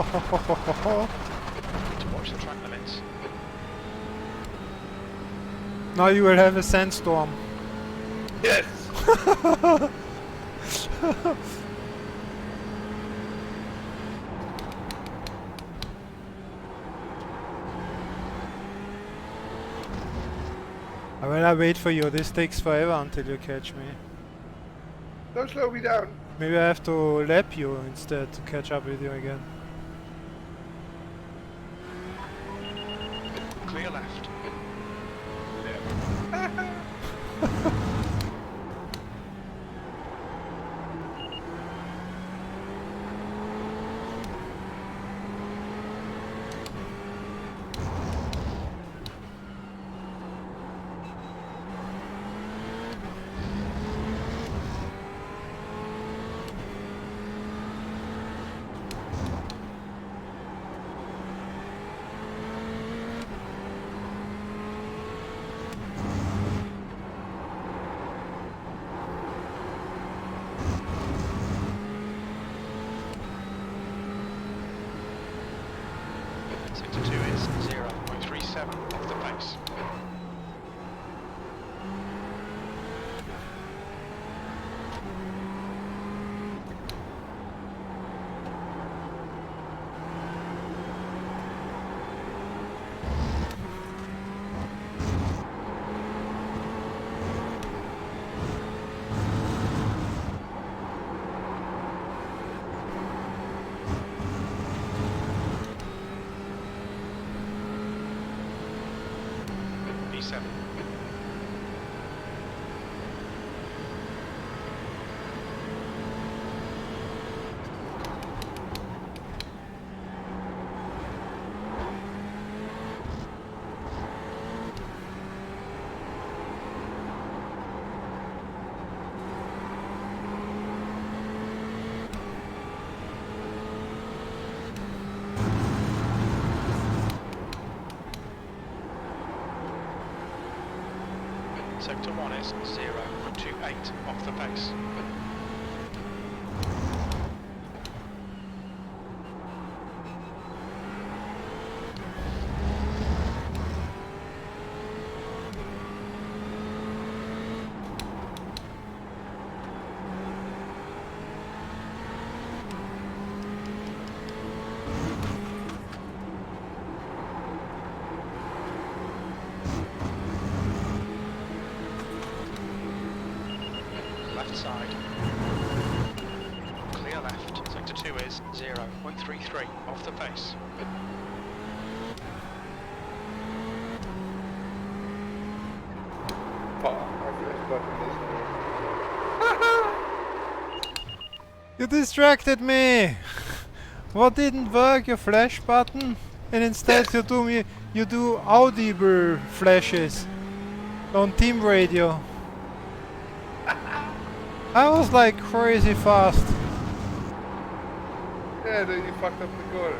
[SPEAKER 1] Oh,
[SPEAKER 2] Need to watch the track limits.
[SPEAKER 1] now you will have a sandstorm.
[SPEAKER 9] Yes!
[SPEAKER 1] When I wait for you, this takes forever until you catch me.
[SPEAKER 9] Don't slow me down.
[SPEAKER 1] Maybe I have to lap you instead to catch up with you again.
[SPEAKER 2] Clear left. Sector 2 is 0.37 off the pace. B7. Sector 1 is 0.28 off the pace. Left side. Clear left. Sector 2 is 0.33 off the pace.
[SPEAKER 9] Fuck, my flash button is
[SPEAKER 1] You distracted me! What didn't work? Your flash button? And instead you do audible flashes on team radio. I was like crazy fast.
[SPEAKER 9] Yeah, then you fucked up the corner.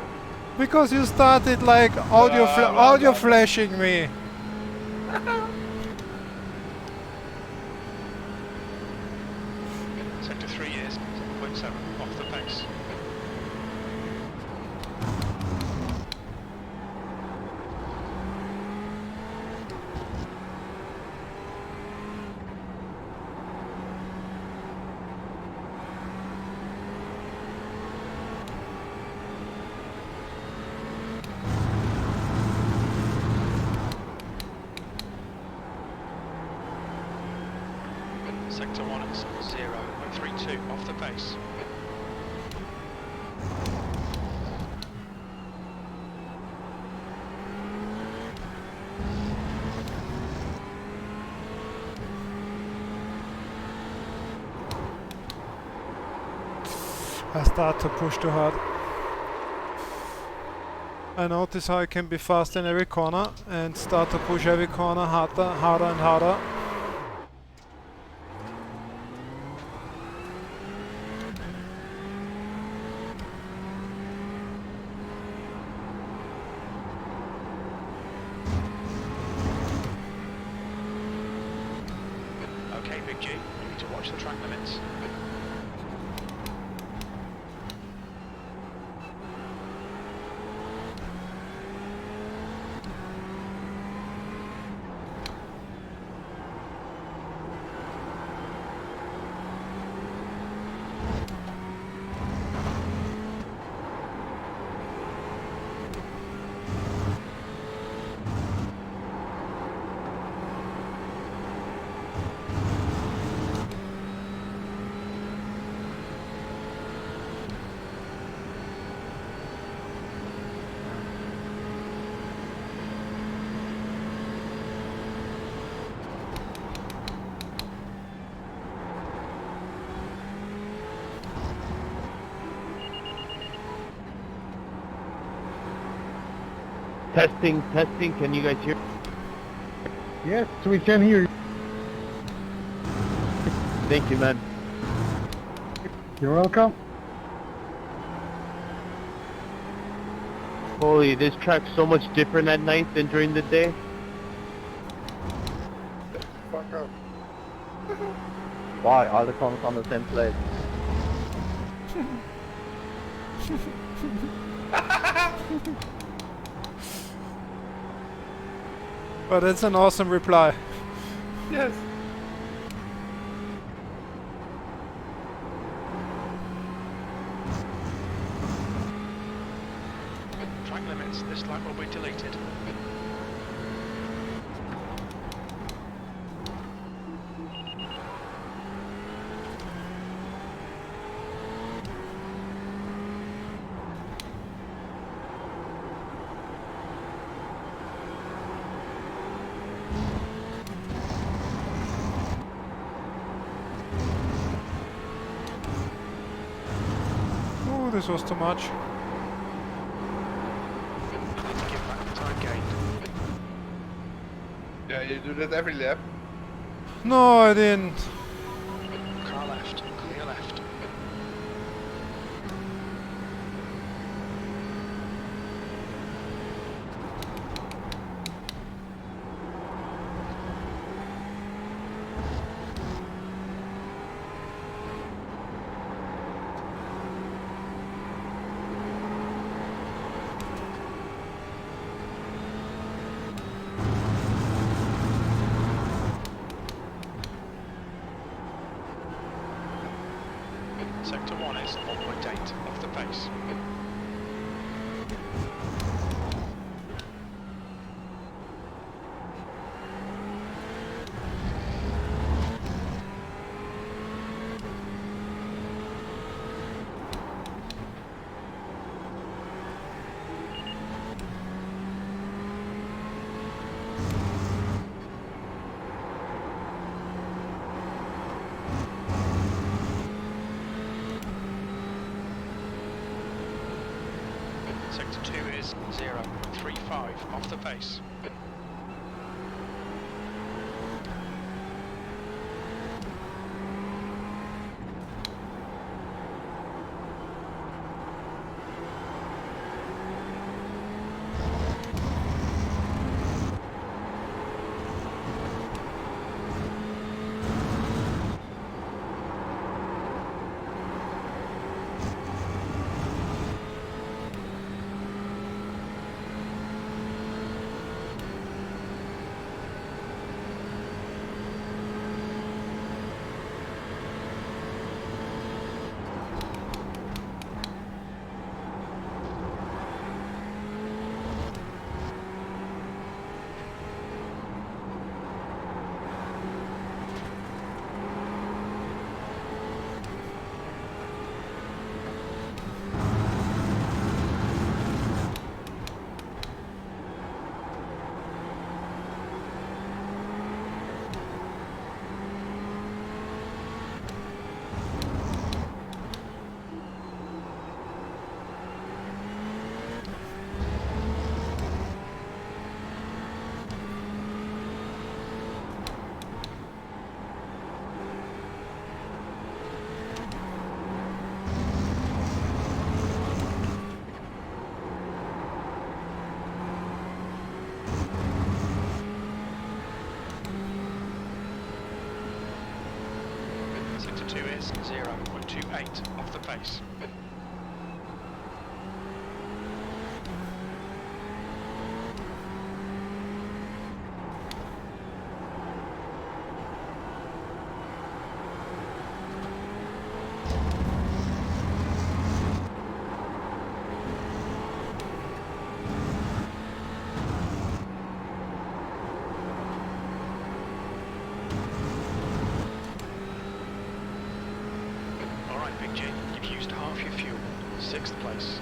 [SPEAKER 1] Because you started like audio flashing me.
[SPEAKER 2] Sector 3 is 0.7 off the pace. Sector 1 is 0.32 off the pace.
[SPEAKER 1] I start to push too hard. I notice how I can be fast in every corner and start to push every corner harder and harder.
[SPEAKER 2] Okay, Big G, you need to watch the track limits.
[SPEAKER 8] Testing, testing. Can you guys hear?
[SPEAKER 5] Yes, we can hear you.
[SPEAKER 8] Thank you, man.
[SPEAKER 5] You're welcome.
[SPEAKER 8] Holy, this track's so much different at night than during the day.
[SPEAKER 9] Fuck up.
[SPEAKER 8] Why? All the cars on the same place.
[SPEAKER 1] But it's an awesome reply.
[SPEAKER 9] Yes.
[SPEAKER 2] Track limits. This lap will be deleted.
[SPEAKER 1] Ooh, this was too much.
[SPEAKER 2] I need to give back the time gained.
[SPEAKER 9] Yeah, you do that every lap.
[SPEAKER 1] No, I didn't.
[SPEAKER 2] Car left. Clear left. Sector 1 is 1.8 off the pace. Sector 2 is 0.35 off the pace. Sector 2 is 0.28 off the pace. Big G, you've used half your fuel. 6th place.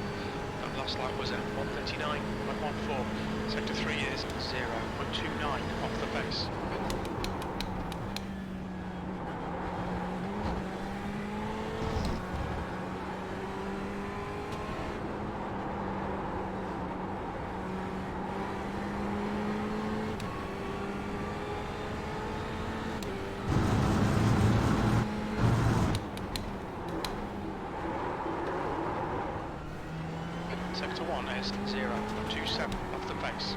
[SPEAKER 2] That last lap was at 1:39.14. Sector 3 is 0.29 off the pace. 1 is 0.27 off the pace.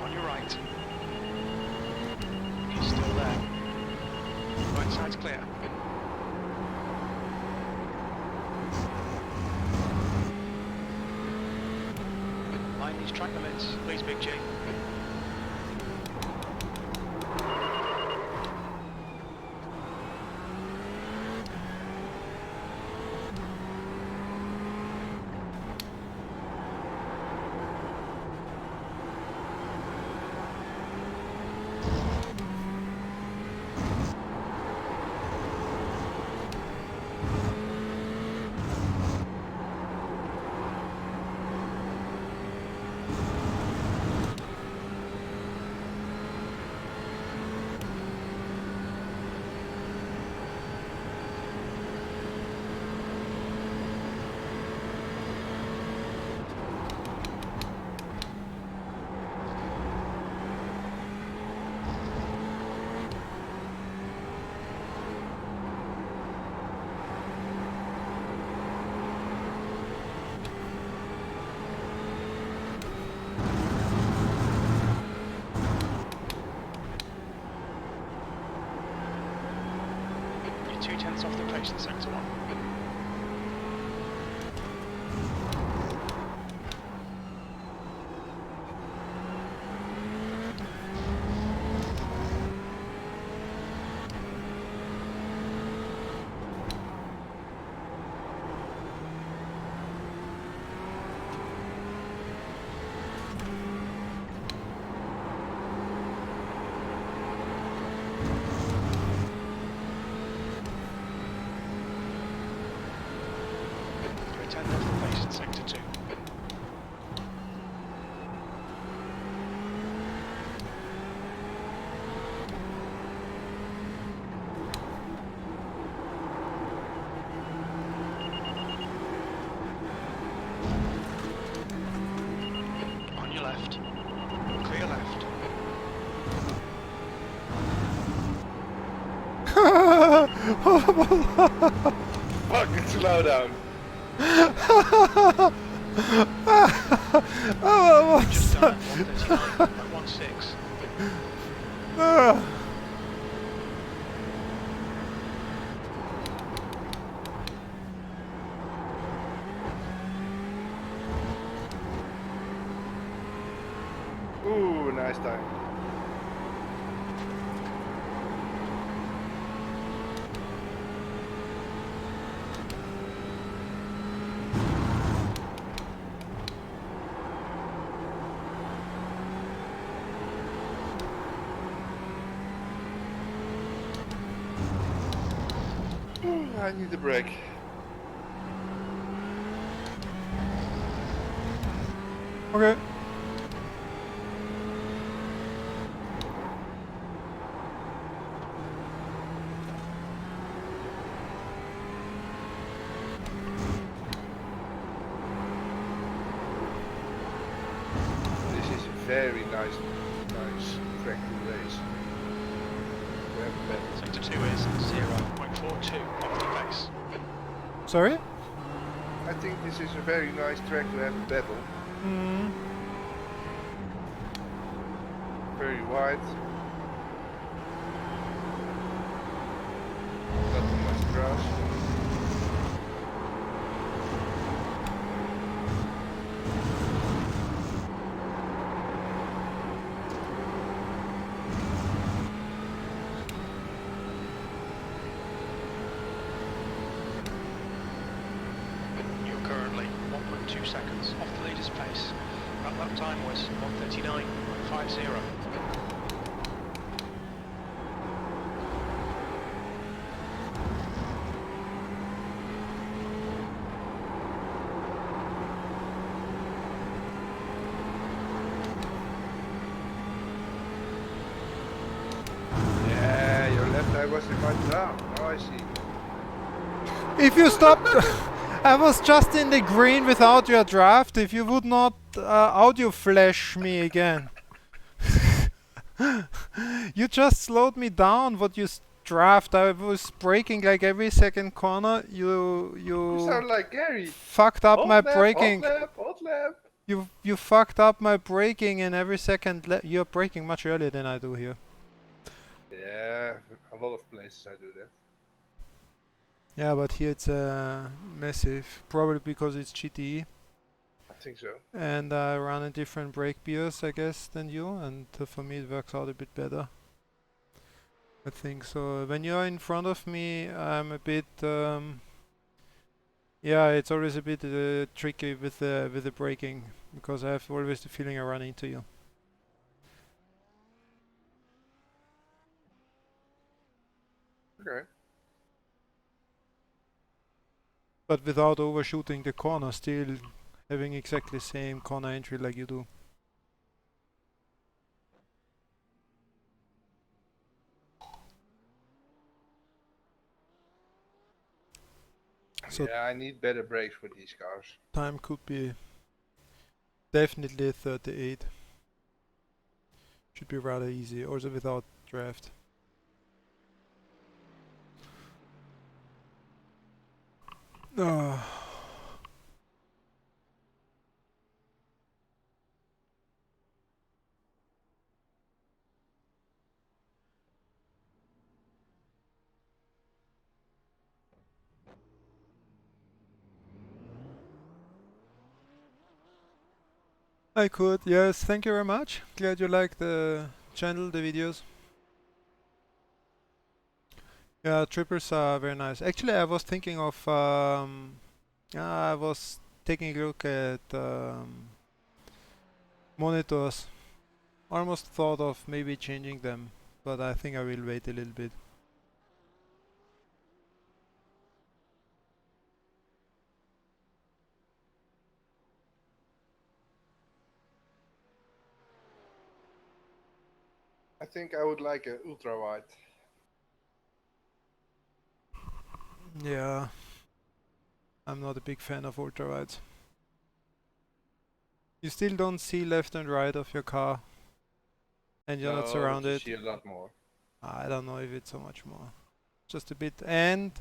[SPEAKER 2] On your right. He's still there. Right side's clear. Line these track limits, please, Big G. You're 0.2 off the pace in sector 1. You're 10 off the pace in sector 2. On your left. Clear left.
[SPEAKER 9] Fucking slow down.
[SPEAKER 1] Oh,
[SPEAKER 2] Just done at 139.16.
[SPEAKER 9] Ooh, nice time. Ooh, I need a break.
[SPEAKER 1] Okay.
[SPEAKER 9] This is a very nice track to race. We have a battle.
[SPEAKER 2] Sector 2 is 0.42 off the pace.
[SPEAKER 1] Sorry?
[SPEAKER 9] I think this is a very nice track to have a battle.
[SPEAKER 1] Mm.
[SPEAKER 9] Very wide. Not too much grass.
[SPEAKER 2] You're currently 1.2 seconds off the leader's pace. That lap time was 1:39.50.
[SPEAKER 9] Yeah, your left eye was in my down. Now I see.
[SPEAKER 1] If you stop, I was just in the green without your draft. If you would not audio flash me again. You just slowed me down. What you draft? I was braking like every second corner.
[SPEAKER 9] You
[SPEAKER 1] You
[SPEAKER 9] sound like Gary.
[SPEAKER 1] fucked up my
[SPEAKER 9] Hot lap,
[SPEAKER 1] braking.
[SPEAKER 9] hot lap, hot lap.
[SPEAKER 1] You fucked up my braking in every second. You're braking much earlier than I do here.
[SPEAKER 9] Yeah, a lot of places I do that.
[SPEAKER 1] Yeah, but here it's massive. Probably because it's GTE.
[SPEAKER 9] I think so.
[SPEAKER 1] And I run in different brake beers, I guess, than you. And for me, it works out a bit better. I think so. When you're in front of me, I'm a bit. Yeah, it's always a bit tricky with the braking because I have always the feeling I run into you.
[SPEAKER 9] Okay.
[SPEAKER 1] But without overshooting the corner, still having exactly same corner entry like you do. So
[SPEAKER 9] yeah, I need better brakes for these cars.
[SPEAKER 1] time could be definitely 38. Should be rather easy, also without draft. I could, yes. Thank you very much. Glad you like the channel, the videos. Yeah, triples are very nice. Actually, I was thinking of. I was taking a look at monitors. Almost thought of maybe changing them, but I think I will wait a little bit.
[SPEAKER 9] I think I would like a ultra wide.
[SPEAKER 1] Yeah, I'm not a big fan of ultra wides. You still don't see left and right of your car, and you're not
[SPEAKER 9] No,
[SPEAKER 1] surrounded.
[SPEAKER 9] you see a lot more.
[SPEAKER 1] I don't know if it's so much more. Just a bit. And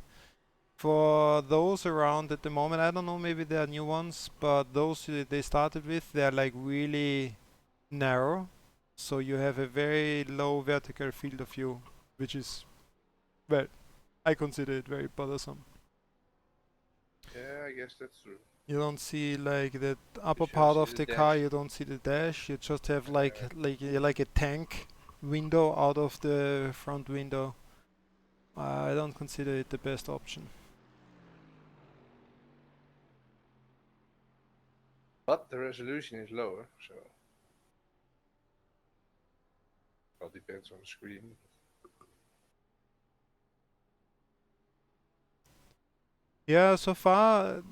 [SPEAKER 1] for those around at the moment, I don't know, maybe there are new ones, but those they started with, they're like really narrow. So you have a very low vertical field of view, which is, well, I consider it very bothersome.
[SPEAKER 9] Yeah, I guess that's true.
[SPEAKER 1] You don't see like the upper
[SPEAKER 9] don't
[SPEAKER 1] part
[SPEAKER 9] see
[SPEAKER 1] of
[SPEAKER 9] the
[SPEAKER 1] the car,
[SPEAKER 9] dash.
[SPEAKER 1] you don't see the dash, you just have like a tank window out of the front window. I don't consider it the best option.
[SPEAKER 9] But the resolution is lower, so all depends on the screen.
[SPEAKER 1] Yeah, so far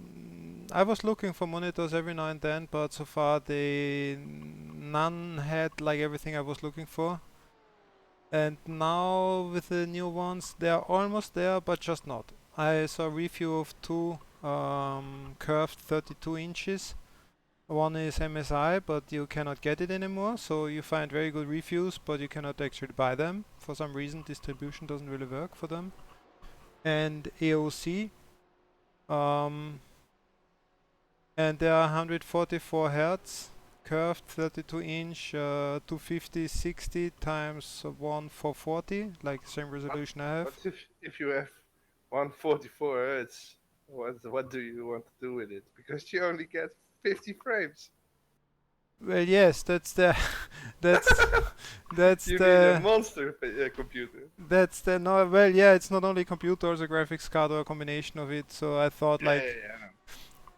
[SPEAKER 1] I was looking for monitors every now and then, but so far none had like everything I was looking for. And now with the new ones, they are almost there, but just not. I saw a review of two curved 32 inches. One is MSI, but you cannot get it anymore. So you find very good reviews, but you cannot actually buy them. For some reason, distribution doesn't really work for them. And AOC. And they are 144 hertz, curved 32 inch, 250 60 times 1 440, like the same resolution I have.
[SPEAKER 9] But if you have 144 hertz, what do you want to do with it? Because you only get 50 frames.
[SPEAKER 1] Well, yes, that's the that's that's
[SPEAKER 9] You need
[SPEAKER 1] the
[SPEAKER 9] a monster computer.
[SPEAKER 1] that's the no. Well, yeah, it's not only computer, it's a graphics card or a combination of it. So I thought
[SPEAKER 9] Yeah,
[SPEAKER 1] like
[SPEAKER 9] yeah.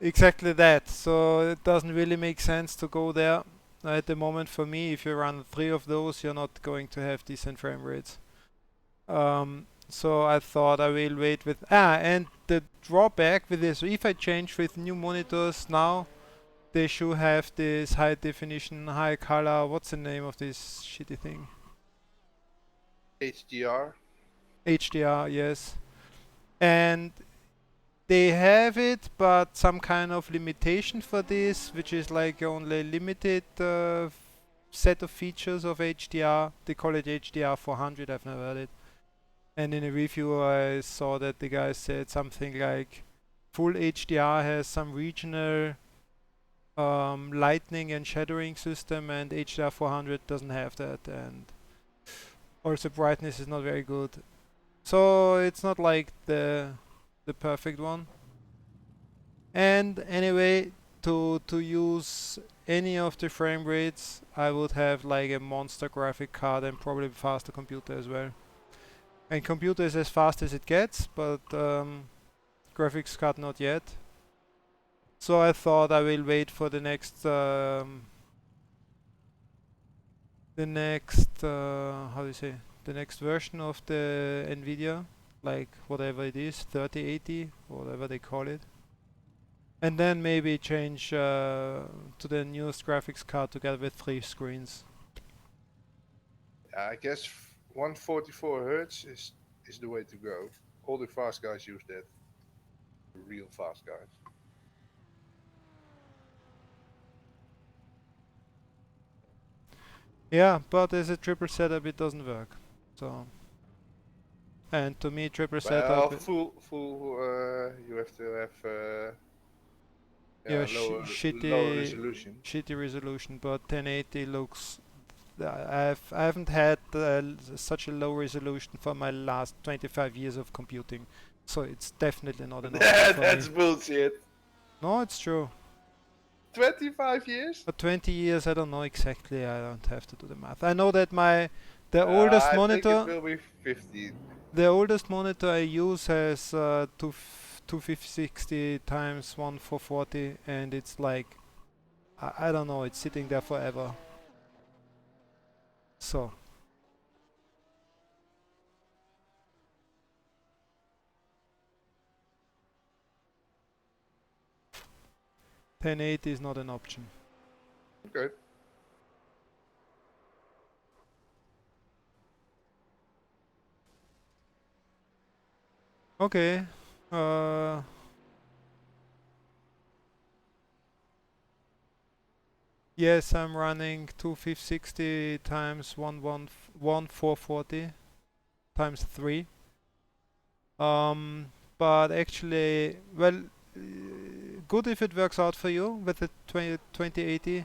[SPEAKER 1] exactly that. So it doesn't really make sense to go there at the moment for me. If you run 3 of those, you're not going to have decent frame rates. So I thought I will wait with and the drawback with this, if I change with new monitors now, they should have this high definition, high color. What's the name of this shitty thing?
[SPEAKER 9] HDR.
[SPEAKER 1] HDR, yes. And They have it, but some kind of limitation for this, which is like only limited set of features of HDR. They call it HDR 400. I've never heard it. And in a review, I saw that the guy said something like, full HDR has some regional lightning and shadowing system, and HDR 400 doesn't have that, and also brightness is not very good. So it's not like the perfect one. And anyway, to use any of the frame rates, I would have like a monster graphic card and probably faster computer as well. And computer is as fast as it gets, but graphics card not yet. So I thought I will wait for the next how do you say, the next version of the Nvidia, like whatever it is, 3080 or whatever they call it, and then maybe change to the newest graphics card together with 3 screens.
[SPEAKER 9] I guess 144 hertz is the way to go. All the fast guys use that. Real fast guys.
[SPEAKER 1] Yeah, but as a triple setup it doesn't work. So, and to me triple
[SPEAKER 9] Well,
[SPEAKER 1] setup,
[SPEAKER 9] full. You have to have
[SPEAKER 1] yeah,
[SPEAKER 9] lower resolution.
[SPEAKER 1] shitty resolution, but 1080 looks. I haven't had such a low resolution for my last 25 years of computing, so it's definitely not an option for
[SPEAKER 9] That's
[SPEAKER 1] me.
[SPEAKER 9] bullshit.
[SPEAKER 1] No, it's true.
[SPEAKER 9] 25 years?
[SPEAKER 1] But 20 years, I don't know exactly. I don't have to do the math. I know that the oldest monitor.
[SPEAKER 9] I think it will be 15.
[SPEAKER 1] The oldest monitor I use has 2560 times 1440, and it's like I don't know. It's sitting there forever. So. $1080 is not an option.
[SPEAKER 9] Okay.
[SPEAKER 1] Okay. Yes, I'm running 2560 times 1440 times 3. But actually, well, good if it works out for you with the 2080.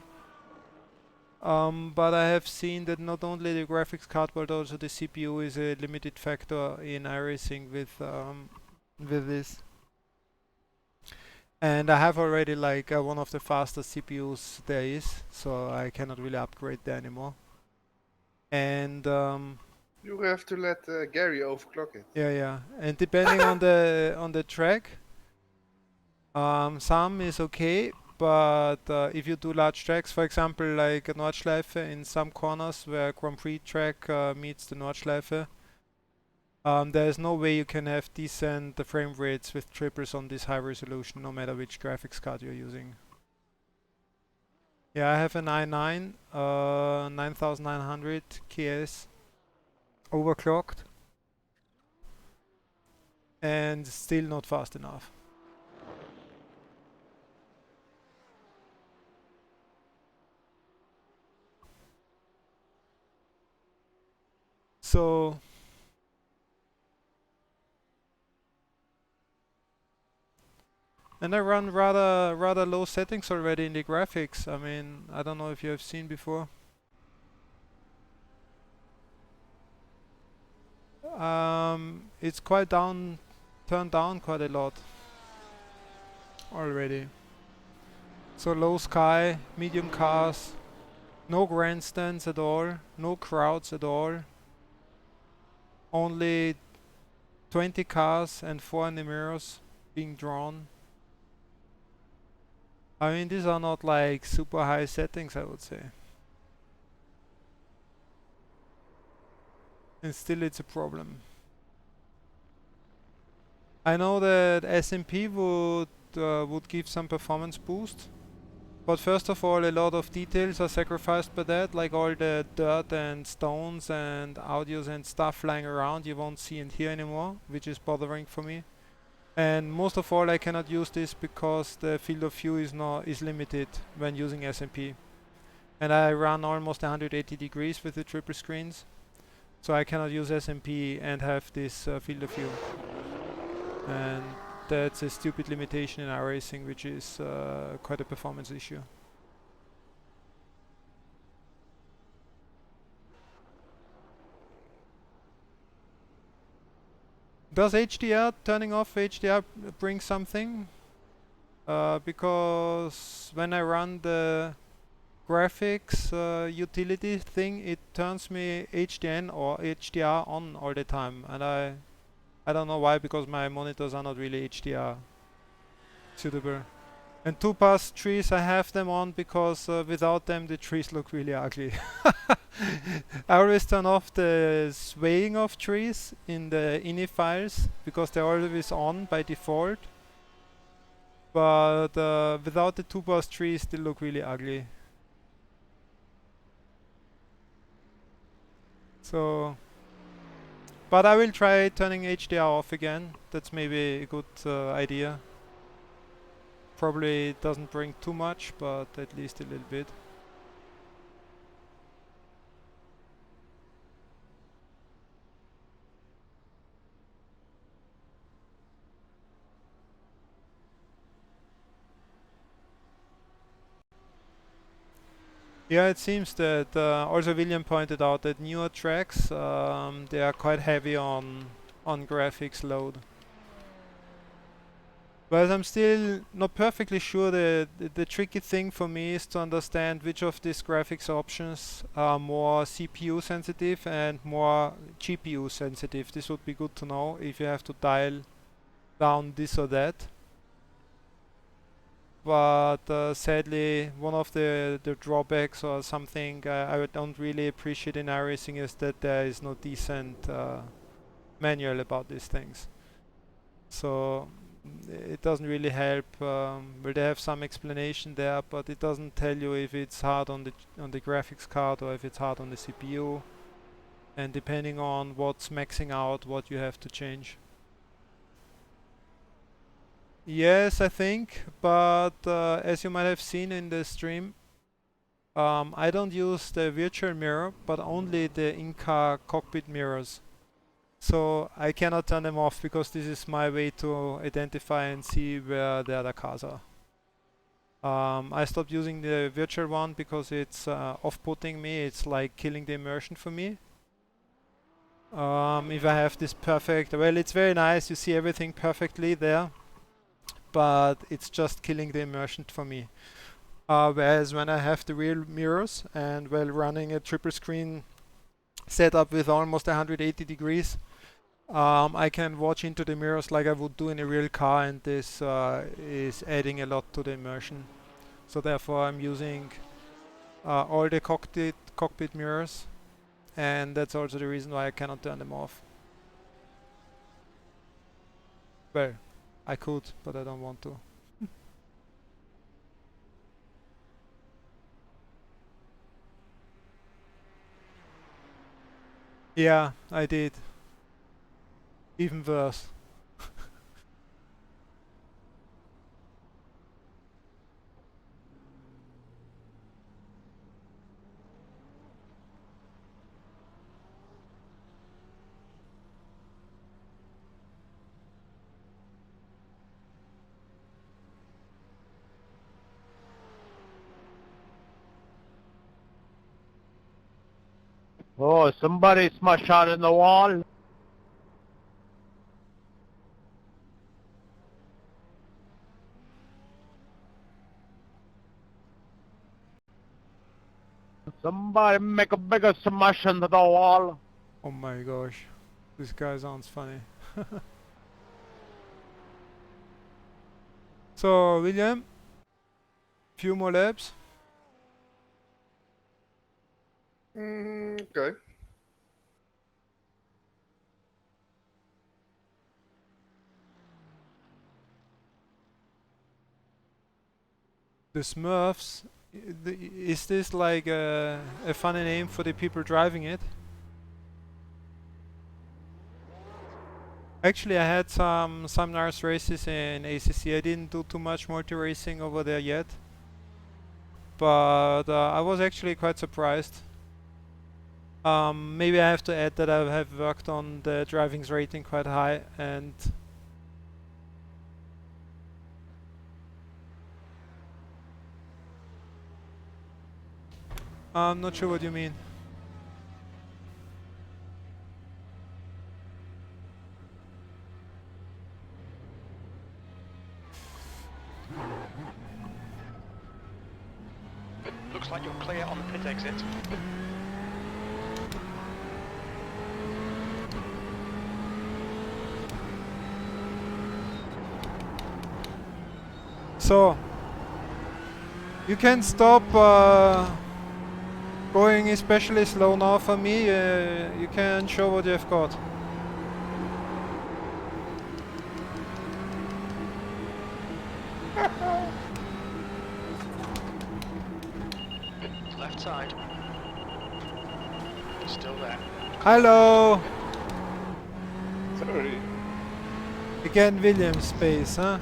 [SPEAKER 1] But I have seen that not only the graphics card but also the CPU is a limited factor in iRacing with this. And I have already like one of the fastest CPUs there is, so I cannot really upgrade there anymore. And
[SPEAKER 9] you have to let Gary overclock it.
[SPEAKER 1] Yeah. And depending on the track, some is okay, but if you do large tracks, for example, like a Nordschleife in some corners where Grand Prix track meets the Nordschleife, there is no way you can have decent frame rates with triples on this high resolution, no matter which graphics card you're using. Yeah, I have an i9 9900 KS overclocked, and still not fast enough. So and I run rather low settings already in the graphics. I mean, I don't know if you have seen before. It's quite turned down quite a lot already. So low sky, medium cars, no grandstands at all, no crowds at all. Only 20 cars and 4 in the mirrors being drawn. I mean, these are not like super high settings, I would say. And still it's a problem. I know that SMP would give some performance boost, but first of all, a lot of details are sacrificed by that, like all the dirt and stones and audios and stuff flying around you won't see and hear anymore, which is bothering for me. And most of all, I cannot use this because the field of view is limited when using SMP. And I run almost 180 degrees with the triple screens, so I cannot use SMP and have this field of view. And that's a stupid limitation in iRacing, which is quite a performance issue. Does HDR, turning off HDR, bring something? Because when I run the graphics utility thing, it turns me HDN or HDR on all the time, and I don't know why, because my monitors are not really HDR suitable. And two pass trees, I have them on because without them the trees look really ugly. I always turn off the swaying of trees in the ini files because they're always on by default. But without the two pass trees, they look really ugly. So, but I will try turning HDR off again. That's maybe a good idea. Probably doesn't bring too much, but at least a little bit. Yeah, it seems that also William pointed out that newer tracks they are quite heavy on graphics load. But I'm still not perfectly sure. The tricky thing for me is to understand which of these graphics options are more CPU sensitive and more GPU sensitive. This would be good to know if you have to dial down this or that. But sadly, one of the drawbacks or something I don't really appreciate in iRacing is that there is no decent manual about these things. So it doesn't really help. Well, they have some explanation there, but it doesn't tell you if it's hard on the graphics card or if it's hard on the CPU. And depending on what's maxing out, what you have to change. Yes, I think, but as you might have seen in the stream, I don't use the virtual mirror, but only the in-car cockpit mirrors. So I cannot turn them off because this is my way to identify and see where the other cars are. I stopped using the virtual one because it's off-putting me. It's like killing the immersion for me. If I have this perfect, well, it's very nice. You see everything perfectly there, but it's just killing the immersion for me. Whereas when I have the real mirrors and while running a triple screen setup with almost 180 degrees, I can watch into the mirrors like I would do in a real car, and this is adding a lot to the immersion. So therefore I'm using all the cockpit mirrors, and that's also the reason why I cannot turn them off. Well, I could, but I don't want to. Yeah, I did. Even worse.
[SPEAKER 8] Oh, somebody smashed out in the wall. Somebody make a bigger smash into the wall.
[SPEAKER 1] Oh my gosh, this guy sounds funny. So William, few more laps.
[SPEAKER 9] Okay.
[SPEAKER 1] The Smurfs, is this like a funny name for the people driving it? Actually, I had some nice races in ACC. I didn't do too much multi-racing over there yet, but I was actually quite surprised. Maybe I have to add that I have worked on the driving's rating quite high, and I'm not sure what you mean.
[SPEAKER 2] Looks like you're clear on the pit exit.
[SPEAKER 1] So, you can stop going especially slow now for me. You can show what you have got.
[SPEAKER 2] Left side. Still there.
[SPEAKER 1] Hello!
[SPEAKER 9] Sorry.
[SPEAKER 1] Again Williams space, huh?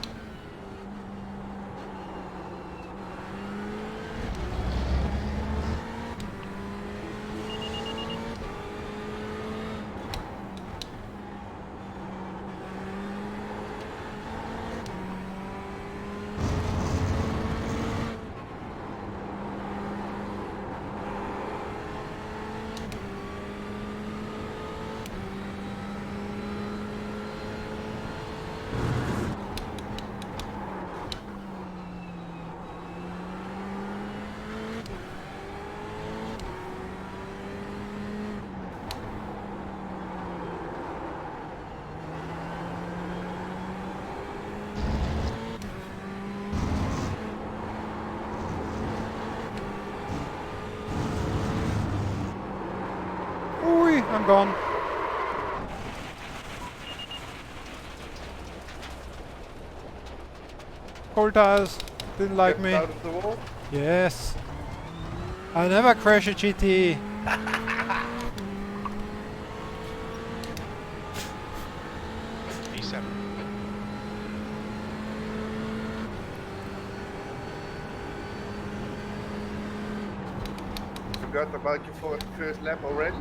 [SPEAKER 1] Ooh, I'm gone. Cold tires. Didn't like
[SPEAKER 9] Get
[SPEAKER 1] me.
[SPEAKER 9] out of the wall.
[SPEAKER 1] Yes. I never crash a GT.
[SPEAKER 2] E7.
[SPEAKER 9] Forgot about your first lap already?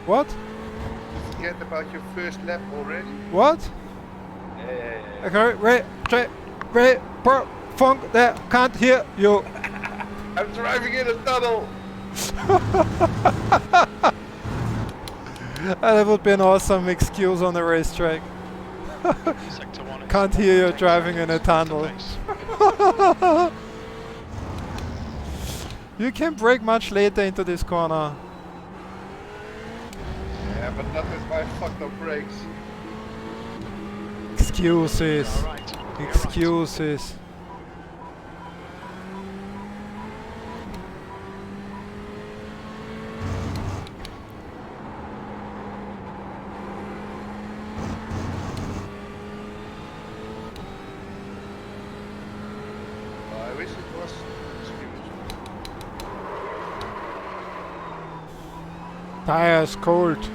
[SPEAKER 1] What?
[SPEAKER 9] Forget about your first lap already?
[SPEAKER 1] What?
[SPEAKER 9] Yeah.
[SPEAKER 1] Okay, funk there, can't hear you.
[SPEAKER 9] I'm driving in a tunnel!
[SPEAKER 1] That would be an awesome excuse on the racetrack.
[SPEAKER 2] Sector 1 is
[SPEAKER 1] Can't hear you
[SPEAKER 2] 10
[SPEAKER 1] driving in a
[SPEAKER 2] seconds
[SPEAKER 1] tunnel.
[SPEAKER 2] to pace.
[SPEAKER 1] You can brake much later into this corner.
[SPEAKER 9] Yeah, but not with my fucked up brakes.
[SPEAKER 1] Excuses.
[SPEAKER 2] All right. You're right.
[SPEAKER 1] Excuses.
[SPEAKER 9] I wish it was excuse.
[SPEAKER 1] Tires cold.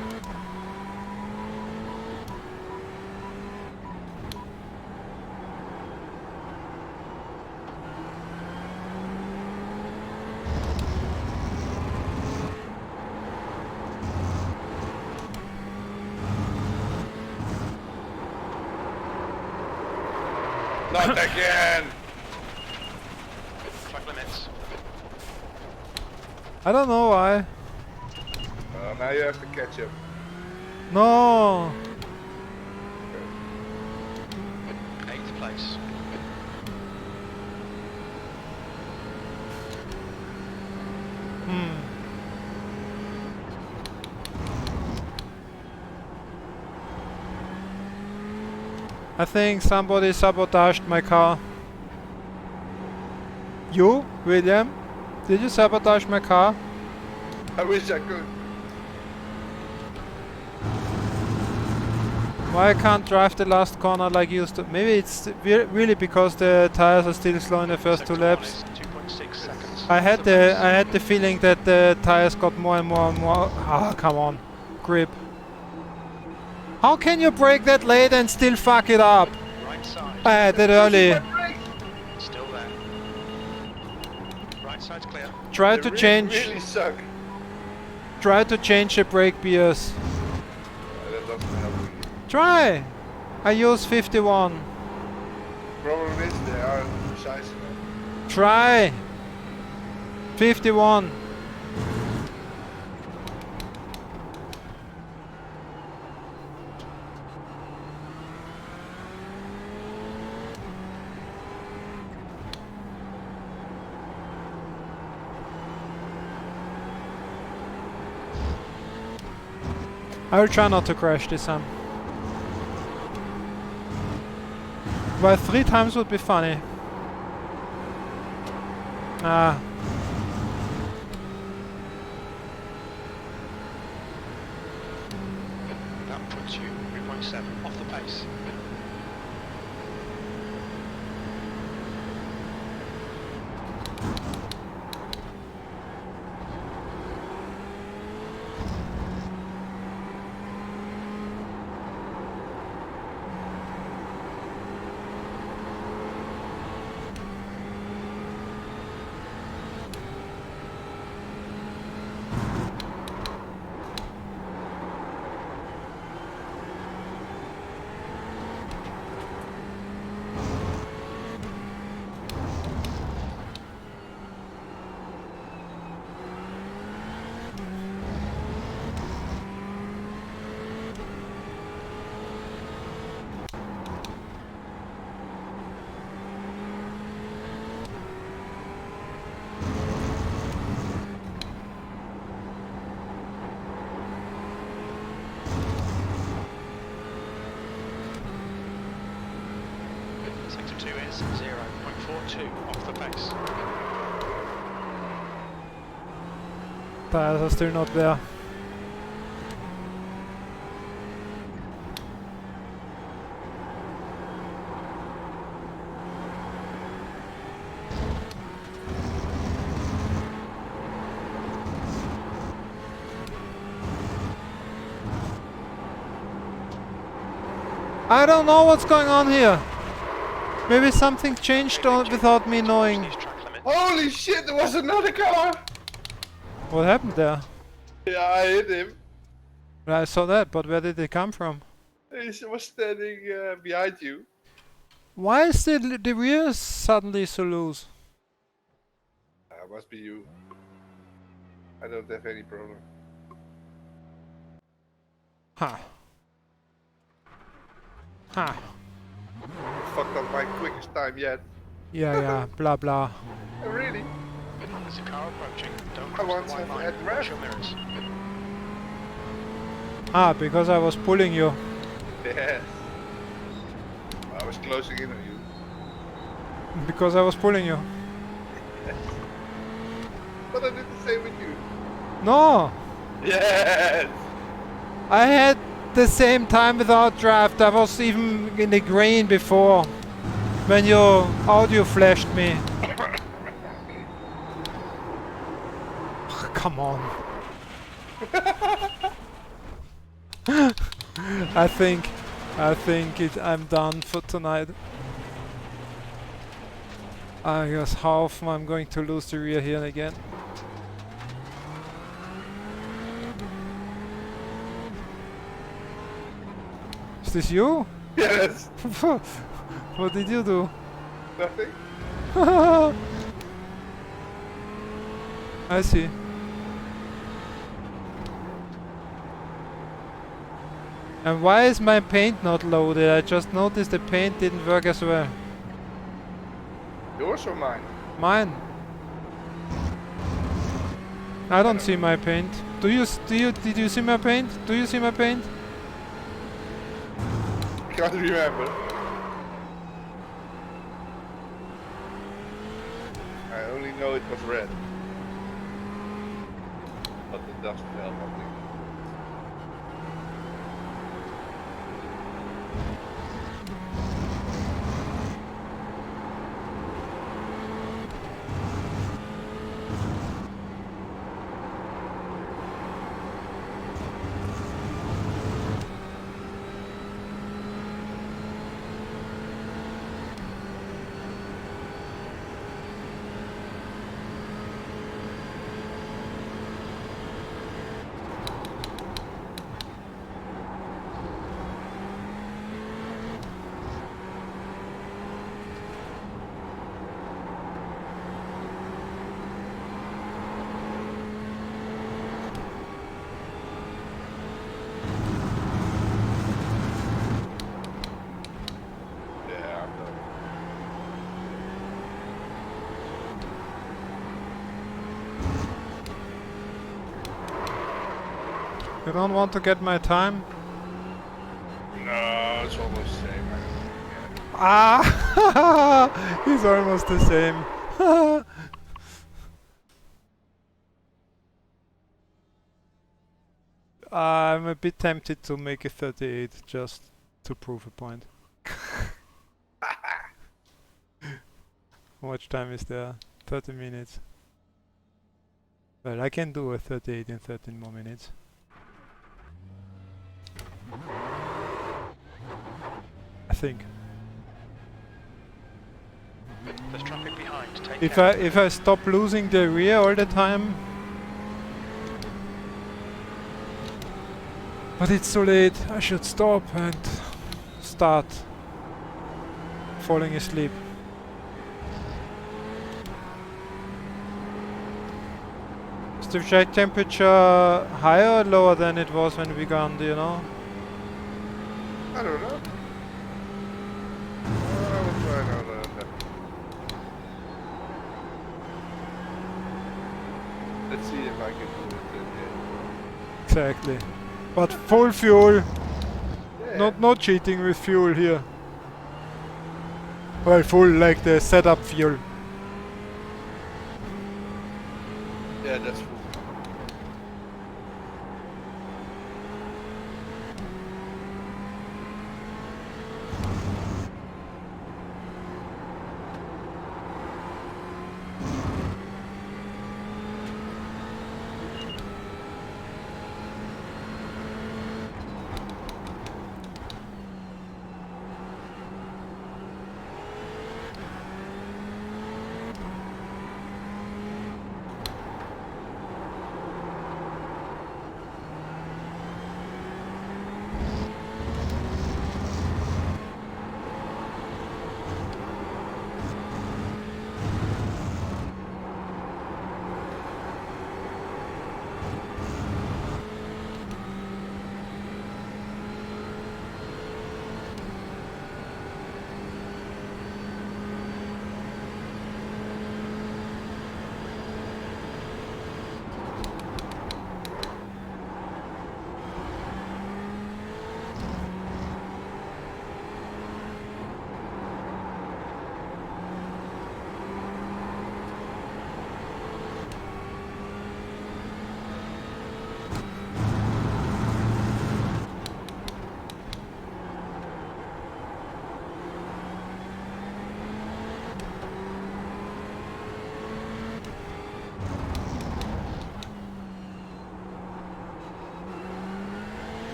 [SPEAKER 9] Not again!
[SPEAKER 2] Track limits.
[SPEAKER 1] I don't know why.
[SPEAKER 9] Now you have to catch up.
[SPEAKER 1] No.
[SPEAKER 2] 8th place.
[SPEAKER 1] I think somebody sabotaged my car. You, William? Did you sabotage my car?
[SPEAKER 9] I wish I could.
[SPEAKER 1] Why I can't drive the last corner like I used to? Maybe it's really because the tires are still slow in the first two
[SPEAKER 2] Sector 1
[SPEAKER 1] laps.
[SPEAKER 2] is 2.6 seconds.
[SPEAKER 1] I had
[SPEAKER 2] to
[SPEAKER 1] the
[SPEAKER 2] pace.
[SPEAKER 1] feeling that the tires got more and more. Ah, come on, grip. How can you brake that late and still fuck it up?
[SPEAKER 2] Right side.
[SPEAKER 1] That early.
[SPEAKER 2] Still there. Right side's clear.
[SPEAKER 1] Try
[SPEAKER 9] They
[SPEAKER 1] to
[SPEAKER 9] really,
[SPEAKER 1] change.
[SPEAKER 9] really suck.
[SPEAKER 1] Try to change the brake beers.
[SPEAKER 9] That doesn't help me.
[SPEAKER 1] Try. I use 51.
[SPEAKER 9] Problem is they are precise enough.
[SPEAKER 1] Try. 51. I will try not to crash this time. Well, 3 times would be funny. Ah.
[SPEAKER 2] That puts you 3.7 off the pace. Sector 2 is 0.42 off the pace.
[SPEAKER 1] Tires are still not there. I don't know what's going on here. Maybe something changed without me knowing.
[SPEAKER 9] Holy shit, there was another car!
[SPEAKER 1] What happened there?
[SPEAKER 9] Yeah, I hit him.
[SPEAKER 1] I saw that, but where did it come from?
[SPEAKER 9] He was standing behind you.
[SPEAKER 1] Why is the rear suddenly so loose?
[SPEAKER 9] Must be you. I don't have any problem.
[SPEAKER 1] Ha. Ha.
[SPEAKER 9] Fucked up my quickest time yet.
[SPEAKER 1] Yeah, blah blah.
[SPEAKER 9] Really?
[SPEAKER 2] There's a car approaching. Don't
[SPEAKER 9] I
[SPEAKER 2] cross
[SPEAKER 9] want
[SPEAKER 2] the white
[SPEAKER 9] some
[SPEAKER 2] line.
[SPEAKER 9] at
[SPEAKER 2] Watch
[SPEAKER 9] rest.
[SPEAKER 2] your mirrors.
[SPEAKER 1] Ah, because I was pulling you.
[SPEAKER 9] Yes. I was closing in on you.
[SPEAKER 1] Because I was pulling you.
[SPEAKER 9] But I did the same with you.
[SPEAKER 1] No!
[SPEAKER 9] Yes!
[SPEAKER 1] I had the same time without draft. I was even in the green before. When your audio flashed me. Come on. I think I'm done for tonight. I guess how often I'm going to lose the rear here again. Is this you?
[SPEAKER 9] Yes!
[SPEAKER 1] What did you do?
[SPEAKER 9] Nothing?
[SPEAKER 1] I see. And why is my paint not loaded? I just noticed the paint didn't work as well.
[SPEAKER 9] Yours or mine?
[SPEAKER 1] Mine. I don't see my paint. Did you see my paint? Do you see my paint?
[SPEAKER 9] Can't remember. I only know it was red. But it doesn't help, I think.
[SPEAKER 1] You don't want to get my time?
[SPEAKER 9] No, it's almost the same.
[SPEAKER 1] Ah! He's almost the same. I'm a bit tempted to make a 38 just to prove a point. How much time is there? 30 minutes. Well, I can do a 38 in 13 more minutes. I think.
[SPEAKER 2] There's traffic behind. Take
[SPEAKER 1] If
[SPEAKER 2] care.
[SPEAKER 1] I stop losing the rear all the time. But it's too late. I should stop and start falling asleep. Is the jet temperature higher or lower than it was when we began, do you know?
[SPEAKER 9] I don't know. I will try another. Let's see if I can do it again.
[SPEAKER 1] Exactly. But full fuel.
[SPEAKER 9] Yeah.
[SPEAKER 1] Not cheating with fuel here. Well, full like the setup fuel.
[SPEAKER 9] Yeah, that's full.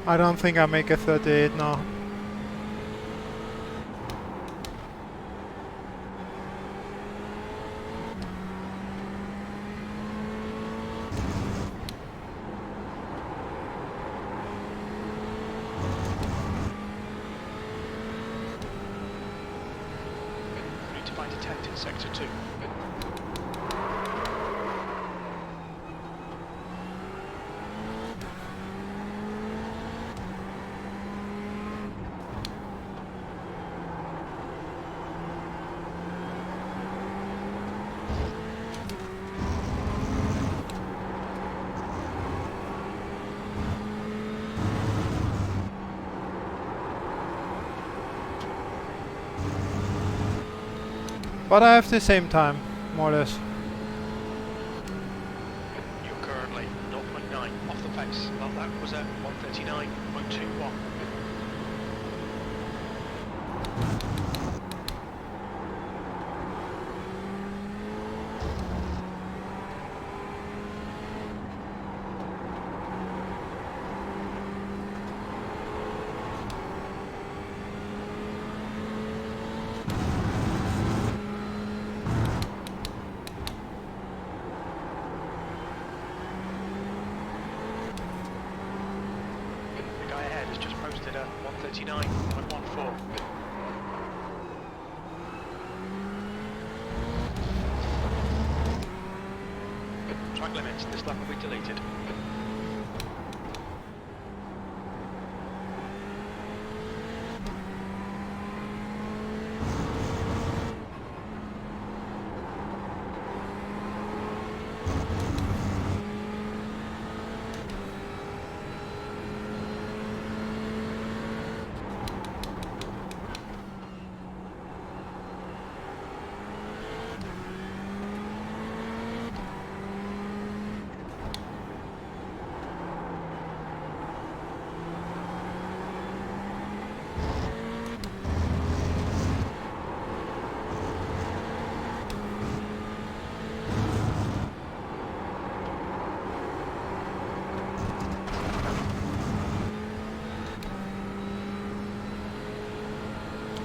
[SPEAKER 1] I don't think I make a 38 now.
[SPEAKER 2] We need to find a tent in sector 2.
[SPEAKER 1] But I have the same time, more or less.
[SPEAKER 2] You're currently 0.9 off the pace. Well, that was at 139.21. The guy ahead has just posted at 139.14. Track limits, this lap will be deleted.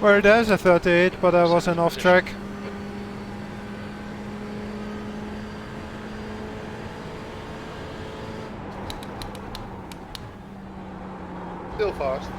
[SPEAKER 1] Well, there's a 38, but I was
[SPEAKER 2] Second
[SPEAKER 1] an off
[SPEAKER 2] position.
[SPEAKER 1] track.
[SPEAKER 9] Still fast.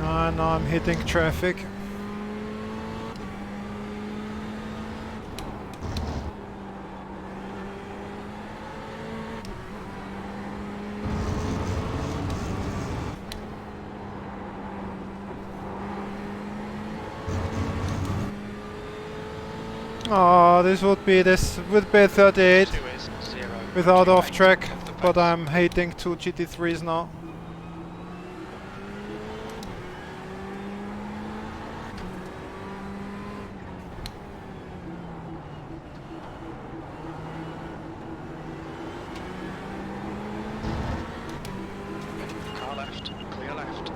[SPEAKER 1] Ah, now I'm hitting traffic. Oh, this would be 38
[SPEAKER 2] 2 is 0.
[SPEAKER 1] without
[SPEAKER 2] 28
[SPEAKER 1] off track,
[SPEAKER 2] off the
[SPEAKER 1] but
[SPEAKER 2] pace.
[SPEAKER 1] I'm hating 2 GT3s now.
[SPEAKER 2] Car left, clear left.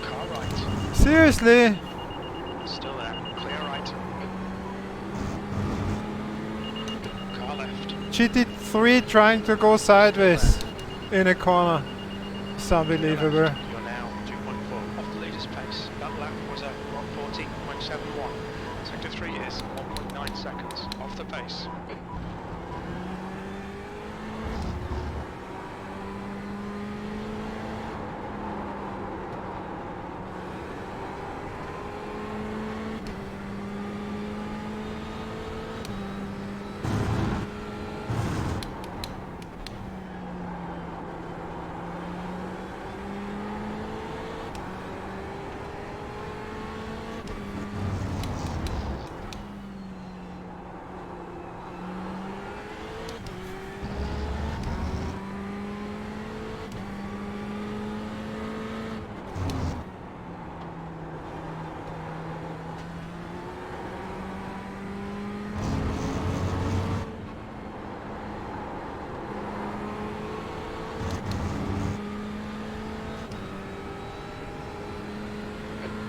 [SPEAKER 2] Car right,
[SPEAKER 1] Seriously?
[SPEAKER 2] still there, clear right. Car left,
[SPEAKER 1] GT3 trying to go sideways in a corner. It's
[SPEAKER 2] clear
[SPEAKER 1] unbelievable.
[SPEAKER 2] left. You're now 2.4 off the leader's pace. That lap was at 1:14.71. Sector 3 is 1.9 seconds off the pace.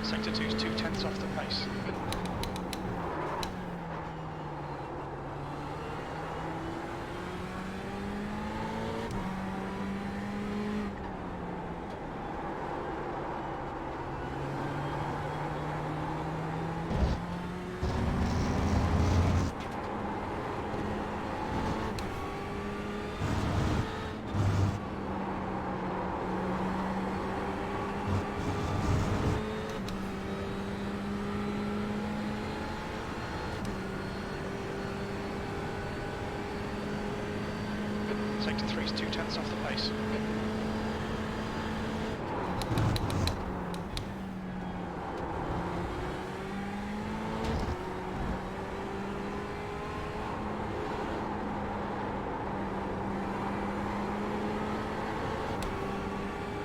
[SPEAKER 2] Sector 2 is 2/10 off the pace. Sector 3 is 2/10 off the pace.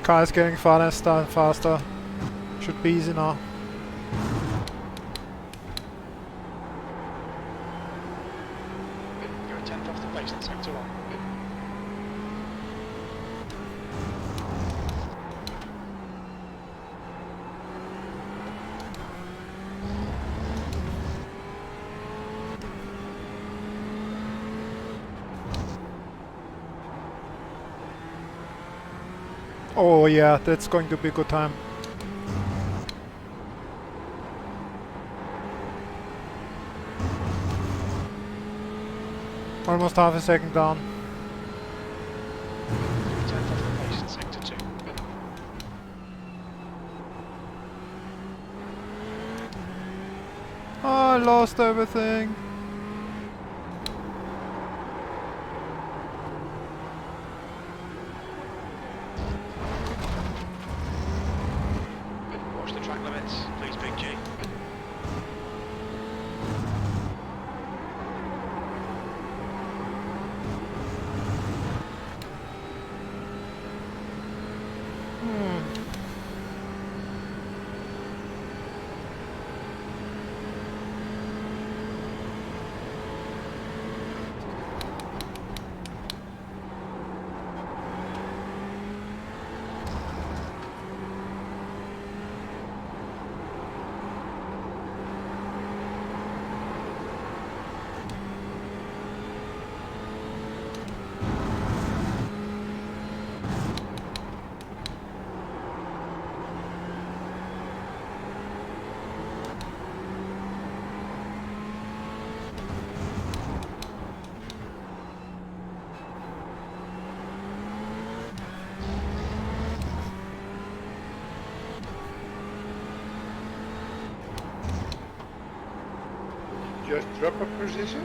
[SPEAKER 1] Car is getting faster and faster. Should be easy now.
[SPEAKER 2] You're a 10th off the pace in Sector 1.
[SPEAKER 1] Oh yeah, that's going to be a good time. Almost half a second down.
[SPEAKER 2] 10th off the pace in Sector 2.
[SPEAKER 1] Oh, I lost everything.
[SPEAKER 2] Watch the track limits, please, Big G.
[SPEAKER 9] Just drop a position?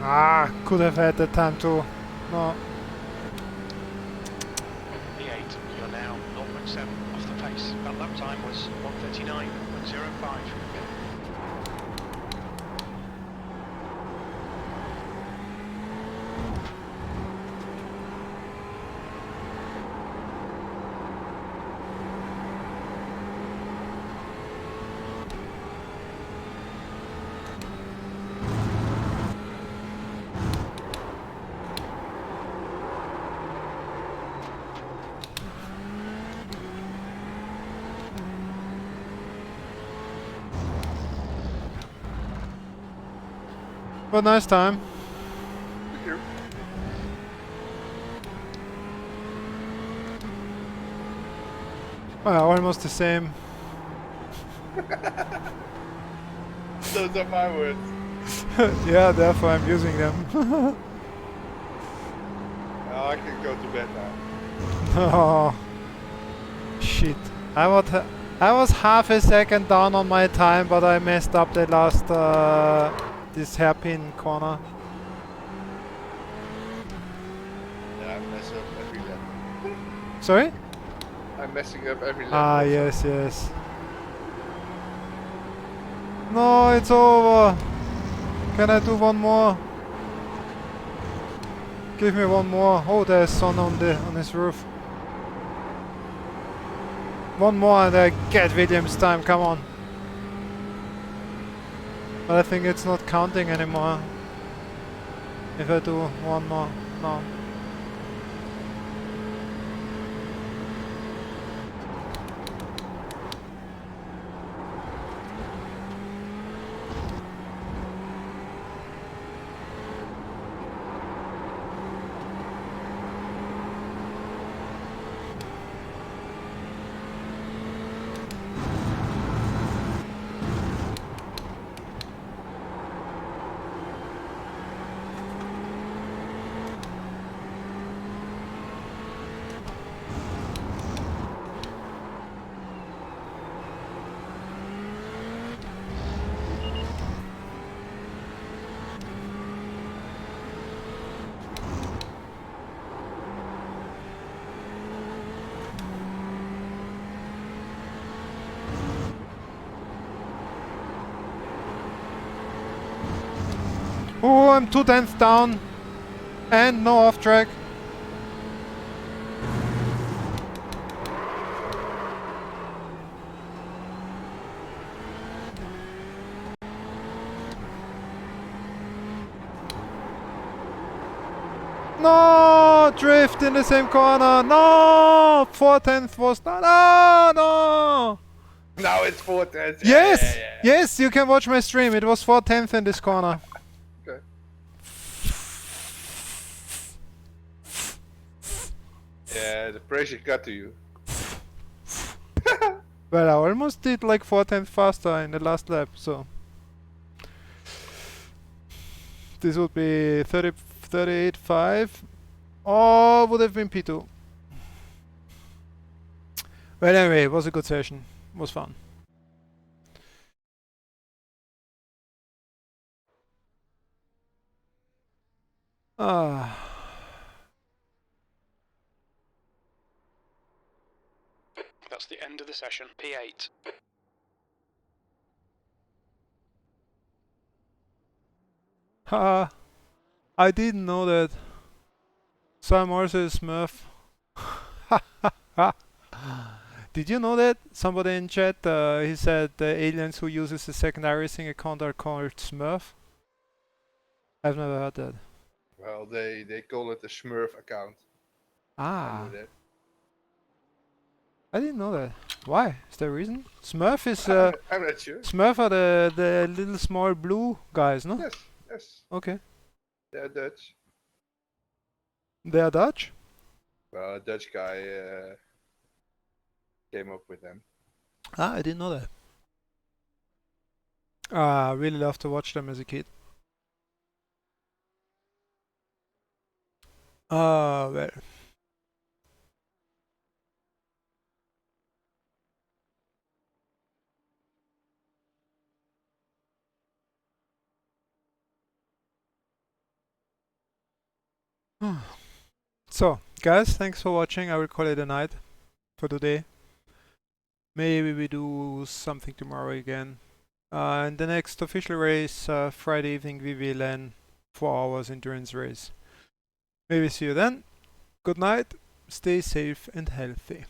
[SPEAKER 1] Ah, could have had the time to. No.
[SPEAKER 2] P8, you're now 0.7 off the pace. That lap time was 1:39.05.
[SPEAKER 1] But nice time.
[SPEAKER 9] Thank you.
[SPEAKER 1] Well, almost the same.
[SPEAKER 9] Those are my words.
[SPEAKER 1] Yeah, therefore I'm using them.
[SPEAKER 9] I can go to bed now.
[SPEAKER 1] Oh, shit. I was half a second down on my time, but I messed up the last this hairpin corner.
[SPEAKER 9] Yeah, I mess up every lap.
[SPEAKER 1] Sorry?
[SPEAKER 9] I'm messing up every lap.
[SPEAKER 1] Ah,
[SPEAKER 9] also.
[SPEAKER 1] yes, yes. No, it's over. Can I do one more? Give me one more. Oh, there's sun on his roof. One more and I get Williams time. Come on. But I think it's not counting anymore. If I do one more. No. Oh, I'm 2/10 down. And no off track. No! Drift in the same corner. No! 4/10 was not. Oh, no!
[SPEAKER 9] Now it's 4:10.
[SPEAKER 1] Yes! Yes, you can watch my stream. It was 4/10 in this corner.
[SPEAKER 9] Okay. Yeah, the pressure got to you.
[SPEAKER 1] Well, I almost did like 4/10 faster in the last lap, so. This would be 38.5. Or would have been P2. Well, anyway, it was a good session. It was fun. Ah.
[SPEAKER 2] That's the end of the session. P8.
[SPEAKER 1] Ha! I didn't know that. So I'm also a Smurf. Did you know that? Somebody in chat, he said the aliens who uses the secondary thing account are called Smurf. I've never heard that.
[SPEAKER 9] Well, they call it the Smurf account. I
[SPEAKER 1] Ah,
[SPEAKER 9] knew that.
[SPEAKER 1] I didn't know that. Why? Is there a reason? Smurf is
[SPEAKER 9] I'm not sure.
[SPEAKER 1] Smurf are the little small blue guys, no?
[SPEAKER 9] Yes, yes,
[SPEAKER 1] Okay.
[SPEAKER 9] they're Dutch.
[SPEAKER 1] They are Dutch?
[SPEAKER 9] Well, a Dutch guy came up with them.
[SPEAKER 1] Ah, I didn't know that. I really loved to watch them as a kid. Well. So, guys, thanks for watching. I will call it a night for today. Maybe we do something tomorrow again. And the next official race, Friday evening, we will end 4 hours endurance race. Maybe see you then. Good night. Stay safe and healthy.